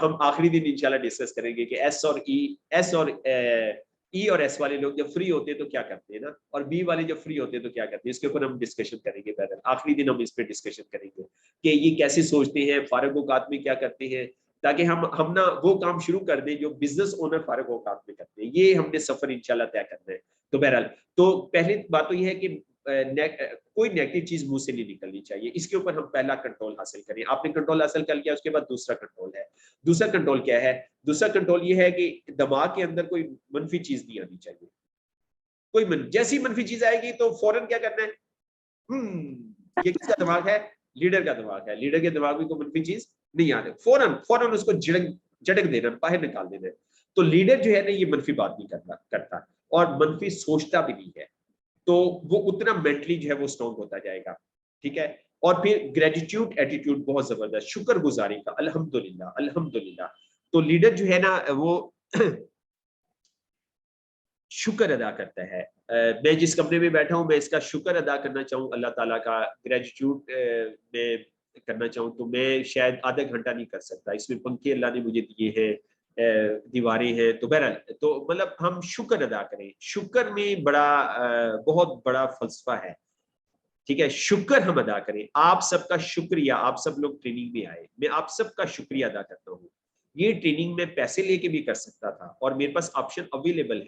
हम आखिरी दिन इंशाल्लाह डिस्कस करेंगे कि एस और ई और एस वाले लोग जब फ्री होते हैं तो क्या करते हैं ना, और बी वाले जब फ्री होते हैं तो क्या करते हैं, इसके ऊपर हम डिस्कशन करेंगे। बहरहाल आखिरी दिन हम इस पे डिस्कशन करेंगे कि ये कैसे सोचते हैं, फारग औकात में क्या करते हैं, ताकि हम ना वो काम शुरू कर दें जो बिजनेस ओनर फारग औकात में करते हैं। ये हमने सफर इंशाल्लाह तय करना है। तो बहरहाल तो पहली बात तो ये है कि कोई नेगेटिव चीज मुंह से नहीं निकलनी चाहिए। इसके ऊपर हम पहला कंट्रोल हासिल करें। आपने कंट्रोल हासिल कर लिया, उसके बाद दूसरा कंट्रोल है। दूसरा कंट्रोल क्या है? दूसरा कंट्रोल ये है कि दिमाग के अंदर कोई मनफी चीज नहीं आनी चाहिए। जैसी मनफी चीज आएगी तो फौरन क्या करना है, ये किसका दिमाग है? लीडर का दिमाग है। लीडर के दिमाग में कोई मनफी चीज नहीं आ रही, फौरन उसको झटक देना, बाहर निकाल देना। तो लीडर जो है ना ये मनफी बात नहीं करता और मनफी सोचता भी नहीं है, तो वो उतना मेंटली जो है वो स्ट्रॉन्ग होता जाएगा। ठीक है, और फिर ग्रेटिट्यूड एटीट्यूड बहुत जबरदस्त, शुक्रगुजारी का, अल्हम्दुलिल्लाह अल्हम्दुलिल्लाह। तो लीडर जो है ना वो शुक्र अदा करता है। मैं जिस कमरे में बैठा हूँ मैं इसका शुक्र अदा करना चाहूँ अल्लाह ताला का, ग्रेटिट्यूड में करना चाहूँ तो मैं शायद आधा घंटा नहीं कर सकता। इसमें पंखे अल्लाह ने मुझे दिए हैं, दीवारें हैं, तो बहरहाल तो मतलब हम शुक्र अदा करें। शुक्र में बहुत बड़ा फलसफा है। ठीक है, शुक्र हम अदा करें। आप सबका शुक्रिया, आप सब लोग ट्रेनिंग में आए, मैं आप सबका शुक्रिया अदा करता हूँ। ये ट्रेनिंग में पैसे लेके भी कर सकता था और मेरे पास ऑप्शन अवेलेबल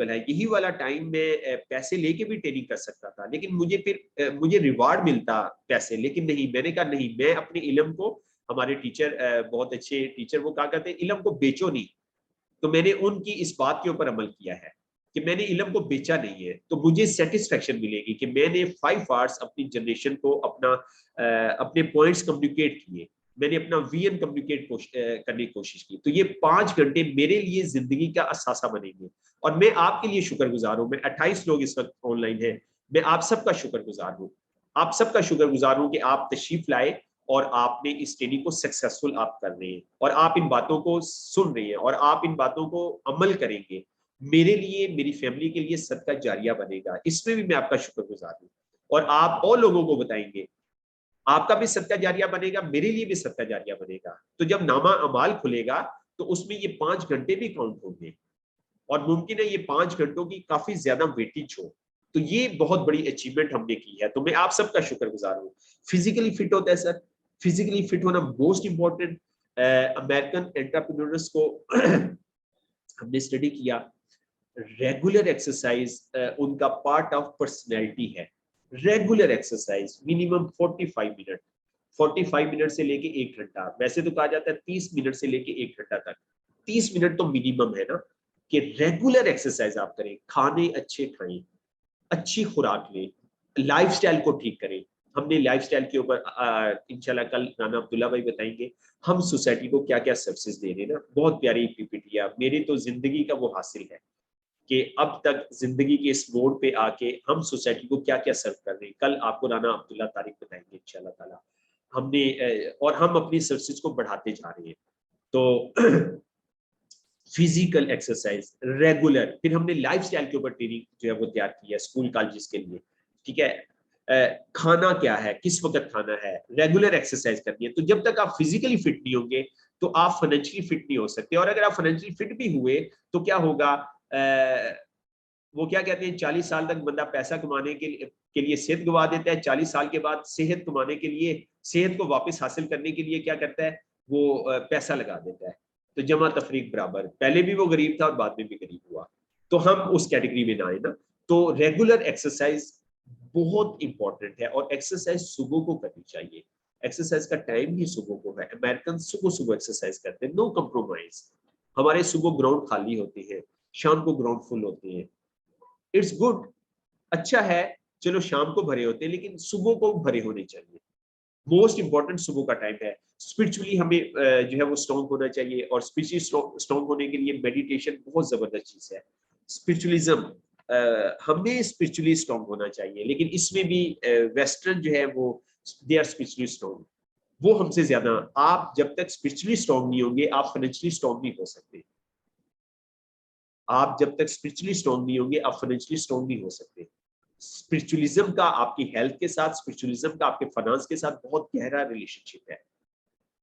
है, यही वाला टाइम में पैसे लेके भी ट्रेनिंग कर सकता था, लेकिन मुझे रिवार्ड मिलता पैसे, लेकिन नहीं, मैंने कहा नहीं, मैं अपने इल्म को, हमारे टीचर बहुत अच्छे टीचर वो कहा करते हैं इल्म को बेचो नहीं, तो मैंने उनकी इस बात के ऊपर अमल किया है कि मैंने इल्म को बेचा नहीं है, तो मुझे सेटिस्फेक्शन मिलेगी कि मैंने 5 आवर्स अपनी जनरेशन को अपने पॉइंट्स कम्युनिकेट किए, मैंने अपना वीएन कम्युनिकेट करने की कोशिश की। तो ये 5 घंटे मेरे लिए जिंदगी का असासा बनेंगे और मैं आपके लिए शुक्रगुजार हूँ। मैं 28 लोग इस वक्त ऑनलाइन हैं, मैं आप सबका शुक्रगुजार हूँ, आप सबका शुक्रगुजार हूँ कि आप तशरीफ लाए और आपने इस ट्रेनिंग को सक्सेसफुल आप कर रहे हैं और आप इन बातों को सुन रहे हैं और आप इन बातों को अमल करेंगे। मेरे लिए, मेरी फैमिली के लिए सदका जारिया बनेगा, इसमें भी मैं आपका शुक्रगुजार हूँ और आप और लोगों को बताएंगे, आपका भी सदका जारिया बनेगा, मेरे लिए भी सदका जारिया बनेगा। तो जब नामा अमाल खुलेगा तो उसमें ये 5 घंटे भी काउंट होंगे और मुमकिन है ये 5 घंटों की काफी ज्यादा वेटेज हो। तो ये बहुत बड़ी अचीवमेंट हमने की है, तो मैं आप सबका शुक्रगुजार हूँ। फिजिकली फिट होता है सर, फिजिकली फिट होना मोस्ट इंपॉर्टेंट। अमेरिकन एंटरप्रेन्योर्स को हमने स्टडी किया, रेगुलर एक्सरसाइज उनका पार्ट ऑफ पर्सनैलिटी है। रेगुलर एक्सरसाइज मिनिमम 45 मिनट से लेके 1 घंटा, वैसे तो कहा जाता है 30 मिनट से लेके 1 घंटा तक, 30 मिनट तो मिनिमम है ना, कि रेगुलर एक्सरसाइज आप करें, खाने अच्छे खाएं, अच्छी खुराक लें, लाइफस्टाइल को ठीक करें। हमने लाइफस्टाइल के ऊपर इंशाल्लाह कल राना अब्दुल्ला भाई बताएंगे हम सोसाइटी को क्या क्या सर्विसेज दे रहे हैं ना। बहुत प्यारी पीपीटी है, मेरी तो जिंदगी का वो हासिल है कि अब तक जिंदगी के इस मोड़ पे आके हम सोसाइटी को क्या क्या सर्व कर रहे हैं। कल आपको राना अब्दुल्ला तारिक बताएंगे इंशाल्लाह ताला। हमने और हम अपनी सर्विसेज को बढ़ाते जा रहे हैं। तो फिजिकल एक्सरसाइज रेगुलर, फिर हमने लाइफस्टाइल के ऊपर ट्रेनिंग जो है वो तैयार की है स्कूल कॉलेजेस के लिए, ठीक है। खाना क्या है, किस वक्त खाना है, रेगुलर एक्सरसाइज करनी है। तो जब तक आप फिजिकली फिट नहीं होंगे तो आप फाइनेंशियली फिट नहीं हो सकते। और अगर आप फाइनेंशियली फिट भी हुए तो क्या होगा, वो क्या कहते हैं 40 साल तक बंदा पैसा कमाने के लिए सेहत गवा देता है, 40 साल के बाद सेहत कमाने के लिए, सेहत को वापस हासिल करने के लिए क्या करता है, वो पैसा लगा देता है। तो जमा तफरीक बराबर, पहले भी वो गरीब था और बाद में भी गरीब हुआ। तो हम उस कैटेगरी में ना आए ना। तो रेगुलर एक्सरसाइज बहुत इंपॉर्टेंट है और एक्सरसाइज सुबह को करनी चाहिए। एक्सरसाइज का टाइम ही सुबह को है। अमेरिकन सुबह सुबह एक्सरसाइज करते हैं, नो कंप्रोमाइज। हमारे सुबह ग्राउंड खाली होते हैं, शाम को ग्राउंड फुल होते हैं। इट्स गुड, अच्छा है, चलो शाम को भरे होते हैं लेकिन सुबह को भरे होने चाहिए। मोस्ट इंपॉर्टेंट सुबह का टाइम है। स्पिरिचुअली हमें जो है वो स्ट्रॉन्ग होना चाहिए और स्पिरिचुअली स्ट्रॉन्ग होने के लिए मेडिटेशन बहुत जबरदस्त चीज है। स्पिरिचुअलिज्म, हमें स्पिरिचुअली स्ट्रॉन्ग होना चाहिए, लेकिन इसमें भी वेस्टर्न जो है वो दे आर स्पिरिचुअली स्ट्रॉन्ग, वो हमसे ज्यादा। आप जब तक स्पिरिचुअली स्ट्रॉन्ग नहीं होंगे आप फाइनेंशियली स्ट्रॉन्ग नहीं हो सकते। आप जब तक स्पिरिचुअली स्ट्रॉन्ग नहीं होंगे आप फाइनेंशियली स्ट्रॉन्ग नहीं हो सकते। स्पिरिचुअलिज्म का आपकी हेल्थ के साथ, स्पिरिचुअलिज्म का आपके फाइनेंस के साथ बहुत गहरा रिलेशनशिप है।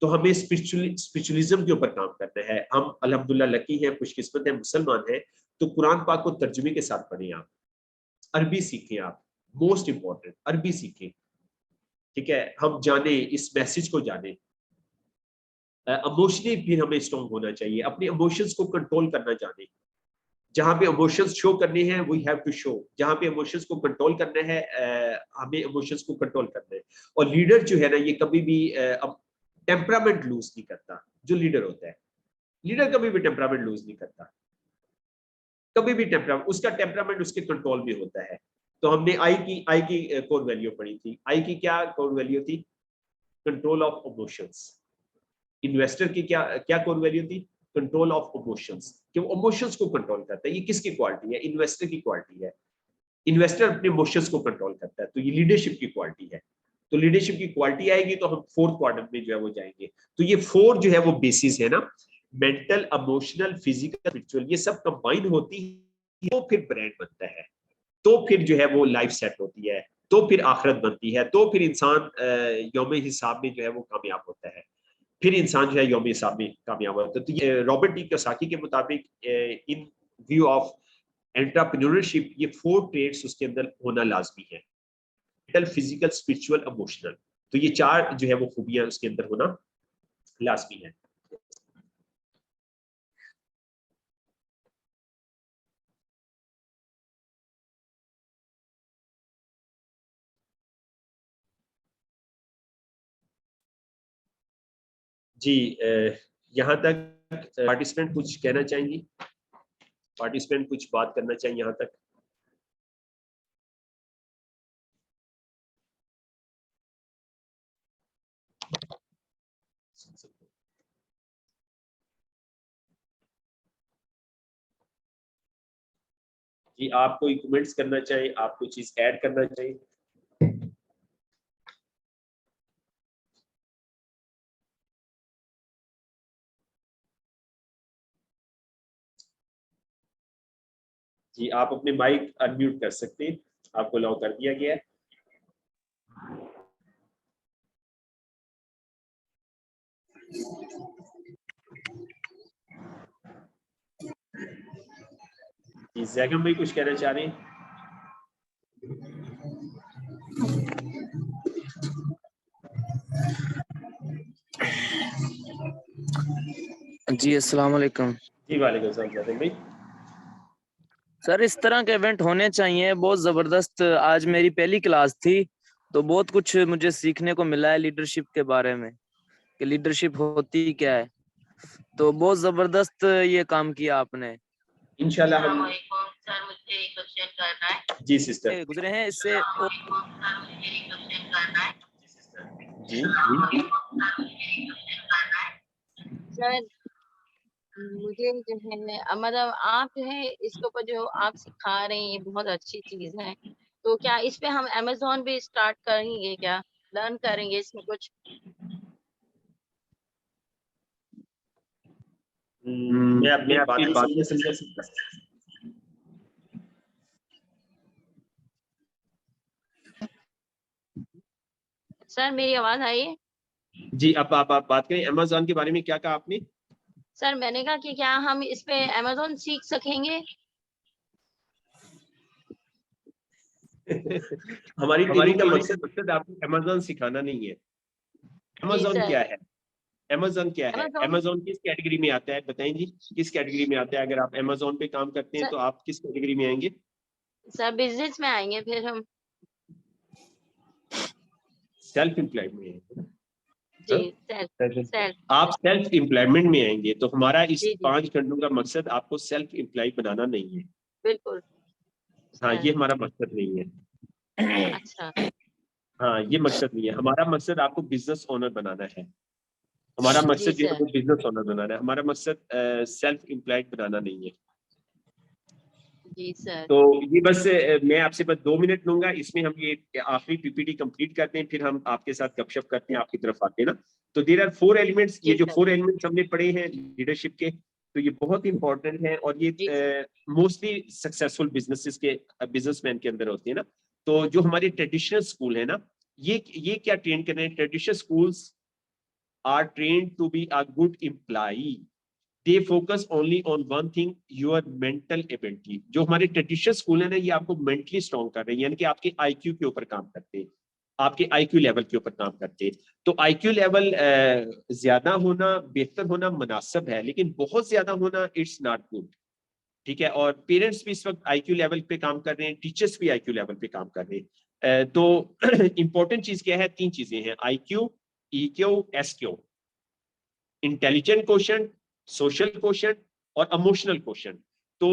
तो हमें स्पिरिचुअलिज्म के ऊपर काम करना है। हम अल्हम्दुलिल्लाह लकी हैं, खुशकिस्मत हैं, मुसलमान हैं। तो कुरान पाक को तर्जुमे के साथ पढ़ें, आप अरबी सीखें, आप मोस्ट इंपॉर्टेंट अरबी सीखें, ठीक है। हम जाने इस मैसेज को जाने। इमोशनली भी हमें स्ट्रॉन्ग होना चाहिए, अपने इमोशंस को कंट्रोल करना जाने। जहां पे इमोशंस शो करने हैं वी हैव टू शो, जहां पे इमोशंस को कंट्रोल करना है हमें इमोशंस को कंट्रोल करना है। और लीडर जो है ना ये कभी भी टेम्परामेंट लूज नहीं करता। जो लीडर होता है, लीडर कभी भी टेम्परामेंट लूज नहीं करता, कभी भी टेम्परामेंट, उसका टेम्परामेंट उसके कंट्रोल में होता है। तो हमने आई की कोर वैल्यू पढ़ी थी। आई की क्या कोर वैल्यू थी, कंट्रोल ऑफ इमोशंस। इन्वेस्टर की क्या क्या कोर वैल्यू थी, कंट्रोल ऑफ इमोशंस, कि वो इमोशंस को कंट्रोल करता है। ये किसकी क्वालिटी है, इन्वेस्टर की क्वालिटी है। इन्वेस्टर अपने इमोशंस को कंट्रोल करता है, तो ये लीडरशिप की क्वालिटी है। तो लीडरशिप की क्वालिटी आएगी तो हम फोर्थ क्वाड्रेंट में जो है वो जाएंगे। तो ये फोर जो है वो बेसिस है ना, मेंटल, इमोशनल, फिजिकल, स्पिरिचुअल, ये सब कंबाइन होती है तो फिर ब्रांड बनता है, तो फिर जो है वो लाइफ सेट होती है, तो फिर आखिरत बनती है, तो फिर इंसान यौम हिसाब में जो है वो कामयाब होता है, फिर इंसान जो है यौम हिसाब में कामयाब होता है। तो ये रॉबर्ट डी कियोसाकी के मुताबिक इन व्यू ऑफ एंटरप्रेन्योरशिप ये फोर ट्रेड्स उसके अंदर होना लाजमी है, मेंटल, फिजिकल, स्पिरिचुअल, इमोशनल। तो ये चार जो है वो खूबियां उसके अंदर होना लाजमी है। जी, यहाँ तक पार्टिसिपेंट कुछ कहना चाहेंगी, पार्टिसिपेंट कुछ बात करना चाहिए यहाँ तक। जी, आप कोई कमेंट्स करना चाहिए, आप कोई चीज ऐड करना चाहिए। जी, आप अपने माइक अनम्यूट कर सकते हैं, आपको अलाउ कर दिया गया है। जी, जैगम भाई कुछ कहना चाह रहे हैं। जी अस्सलाम वालेकुम। जी वालेकुम सलाम जैगम भाई। सर इस तरह के इवेंट होने चाहिए, बहुत जबरदस्त। आज मेरी पहली क्लास थी तो बहुत कुछ मुझे सीखने को मिला है लीडरशिप के बारे में, कि लीडरशिप होती क्या है। तो बहुत जबरदस्त ये काम किया आपने। इंशाल्लाह हम सर मुझे एक क्वेश्चन करना है। जी सिस्टर गुजरे हैं इससे जी सर मुझे जो है मतलब आप जो है इसके ऊपर जो आप सिखा रहे हैं ये बहुत अच्छी चीज है, तो क्या इस पे हम अमेज़न पे स्टार्ट करेंगे, क्या लर्न करेंगे इसमें कुछ? मैं आपकी बात नहीं समझ सकता। सर मेरी आवाज आई है? जी आप बात करें अमेज़न के बारे में, क्या कहा आपने? सर मैंने कहा कि क्या हम इस पे अमेज़न सीख सकेंगे? हमारी ट्रेनिंग का मकसद आपको अमेज़न सिखाना नहीं है। जी अमेज़न सर। क्या है? अमेज़न क्या है? अमेज़न अमेज़न किस कैटेगरी में आता है बताएं जी, किस कैटेगरी में आता है? अगर आप अमेज़न पे काम करते हैं सर, तो आप किस कैटेगरी में आएंगे? सर बिजनेस में आएंगे फिर हम। सेल्फ एम्प्लॉयड में आएंगे। जी हाँ? सेल्फ आप सेल्फ एम्प्लॉयमेंट में आएंगे, तो हमारा इस जी जी 5 घंटों का मकसद आपको सेल्फ एम्प्लॉय बनाना नहीं है। बिल्कुल हाँ, सर। ये हमारा मकसद नहीं है। अच्छा हाँ, ये मकसद नहीं है। हमारा मकसद आपको बिजनेस ओनर बनाना है। हमारा जी मकसद जो है सर। वो बिजनेस ओनर बनाना है। हमारा मकसद सेल्फ एम्प्लॉयड बनाना नहीं है। जी सर। तो ये बस मैं आपसे बस 2 मिनट लूंगा, इसमें हम ये आखिरी पीपीटी कंप्लीट करते हैं, फिर हम आपके साथ गपशप करते हैं, आपकी तरफ आते हैं ना। तो देयर आर 4 एलिमेंट्स, ये जी जो सर। 4 एलिमेंट्स हमने पढ़े हैं लीडरशिप के, तो ये बहुत इंपॉर्टेंट है और जी ये मोस्टली सक्सेसफुल बिजनेसेस के बिजनेसमैन के अंदर होती है ना। तो जो हमारे ट्रेडिशनल स्कूल है ना, ये क्या ट्रेन कर रहे हैं? Traditional schools are train to be a good employee, they focus only on one thing, your mental ability. जो हमारे ट्रेडिशनल स्कूल है ना, ये आपको मेंटली स्ट्रॉन्ग कर रहे हैं, यानी कि आपके आईक्यू के ऊपर काम करते हैं, आपके आईक्यू लेवल के ऊपर काम करते हैं। तो आईक्यू लेवल ज्यादा होना, बेहतर होना मुनासिब है, लेकिन बहुत ज्यादा होना इट्स नॉट गुड। ठीक है, और पेरेंट्स भी इस वक्त आईक्यू लेवल पे काम कर रहे हैं, टीचर्स भी आईक्यू लेवल पे काम कर रहे हैं। तो इंपॉर्टेंट चीज क्या है? 3 चीजें हैं, IQ, EQ, SQ. Intelligent question, social question और इमोशनल क्वेश्चन। तो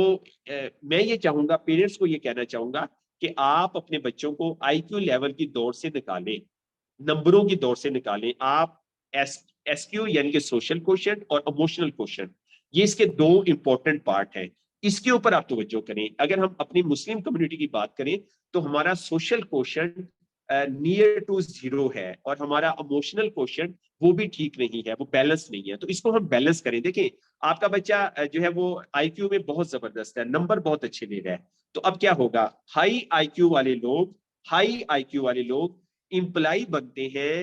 मैं ये चाहूंगा, पेरेंट्स को ये कहना चाहूंगा कि आप अपने बच्चों को आईक्यू लेवल की दौड़ से निकालें, नंबरों की दौड़ से निकालें। आप एसक्यू यानी कि सोशल क्वेश्चन और इमोशनल क्वेश्चन, ये इसके 2 इंपॉर्टेंट पार्ट हैं, इसके ऊपर आप तवज्जो करें। अगर हम अपनी मुस्लिम कम्युनिटी की बात करें तो हमारा सोशल क्वेश्चन नियर टू 0 है और हमारा इमोशनल क्वेश्चन वो भी ठीक नहीं है, वो बैलेंस नहीं है। तो इसको हम बैलेंस करें। देखिए, आपका बच्चा जो है वो आईक्यू में बहुत जबरदस्त है, नंबर बहुत अच्छे ले रहा है, तो अब क्या होगा? हाई आईक्यू वाले लोग इंप्लाई बनते हैं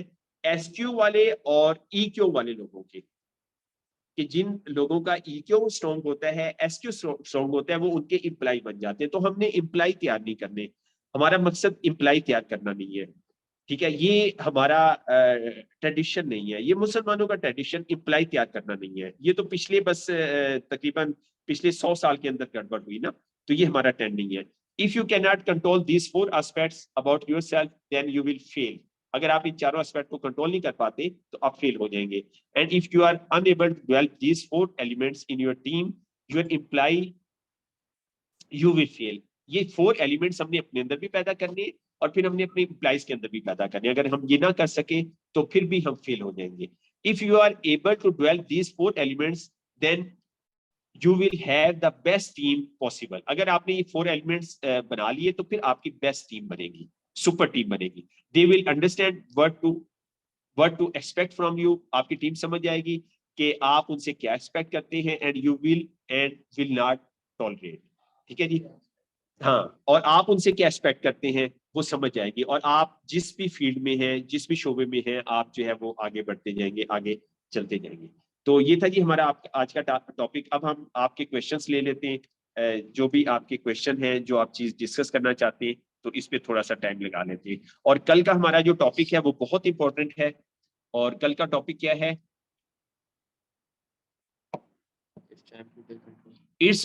एसक्यू वाले और ईक्यू वाले लोगों के। कि जिन लोगों का ईक्यू स्ट्रॉन्ग होता है, एसक्यू स्ट्रॉन्ग होता है, वो उनके इंप्लाई बन जाते हैं। तो हमने इंप्लाई तैयार नहीं करने, हमारा मकसद इंप्लाई तैयार करना नहीं है। ठीक है, ये हमारा ट्रेडिशन नहीं है, ये मुसलमानों का ट्रेडिशन इंप्लाई तैयार करना नहीं है। ये तो पिछले बस तकरीबन पिछले 100 साल के अंदर गड़बड़ हुई ना, तो ये हमारा ट्रेंड नहीं है। If you can not control this 4 aspects about yourself, then you will fail. अगर आप इन चारों एस्पेक्ट को कंट्रोल नहीं कर पाते तो आप फेल हो जाएंगे। And if you are unable to develop these 4 elements in your team, your employee, you will fail. ये 4 एलिमेंट्स हमने अपने अंदर भी पैदा करने और फिर हमने अपने एम्प्लॉइज के अंदर भी पैदा करने। अगर हम ये ना कर सके तो फिर भी हम फेल हो जाएंगे। If you are able to develop these 4 elements, then you will have the best team possible. अगर आपने ये 4 एलिमेंट्स बना लिए तो फिर आपकी बेस्ट टीम बनेगी, सुपर टीम बनेगी। They will understand what to expect from you. आपकी टीम समझ जाएगी कि आप उनसे क्या एक्सपेक्ट करते हैं, and you will not tolerate. ठीक है जी, हाँ, और आप उनसे क्या एक्सपेक्ट करते हैं वो समझ जाएगी, और आप जिस भी फील्ड में हैं, जिस भी शोबे में हैं, आप जो है वो आगे बढ़ते जाएंगे, आगे चलते जाएंगे। तो ये था जी हमारा आज का टॉपिक। अब हम आपके क्वेश्चंस ले लेते हैं। जो भी आपके क्वेश्चन हैं, जो आप चीज डिस्कस करना चाहते हैं, तो इस पे थोड़ा सा टाइम लगा लेते हैं। और कल का हमारा जो टॉपिक है वो बहुत इंपॉर्टेंट है। और कल का टॉपिक क्या है? इट्स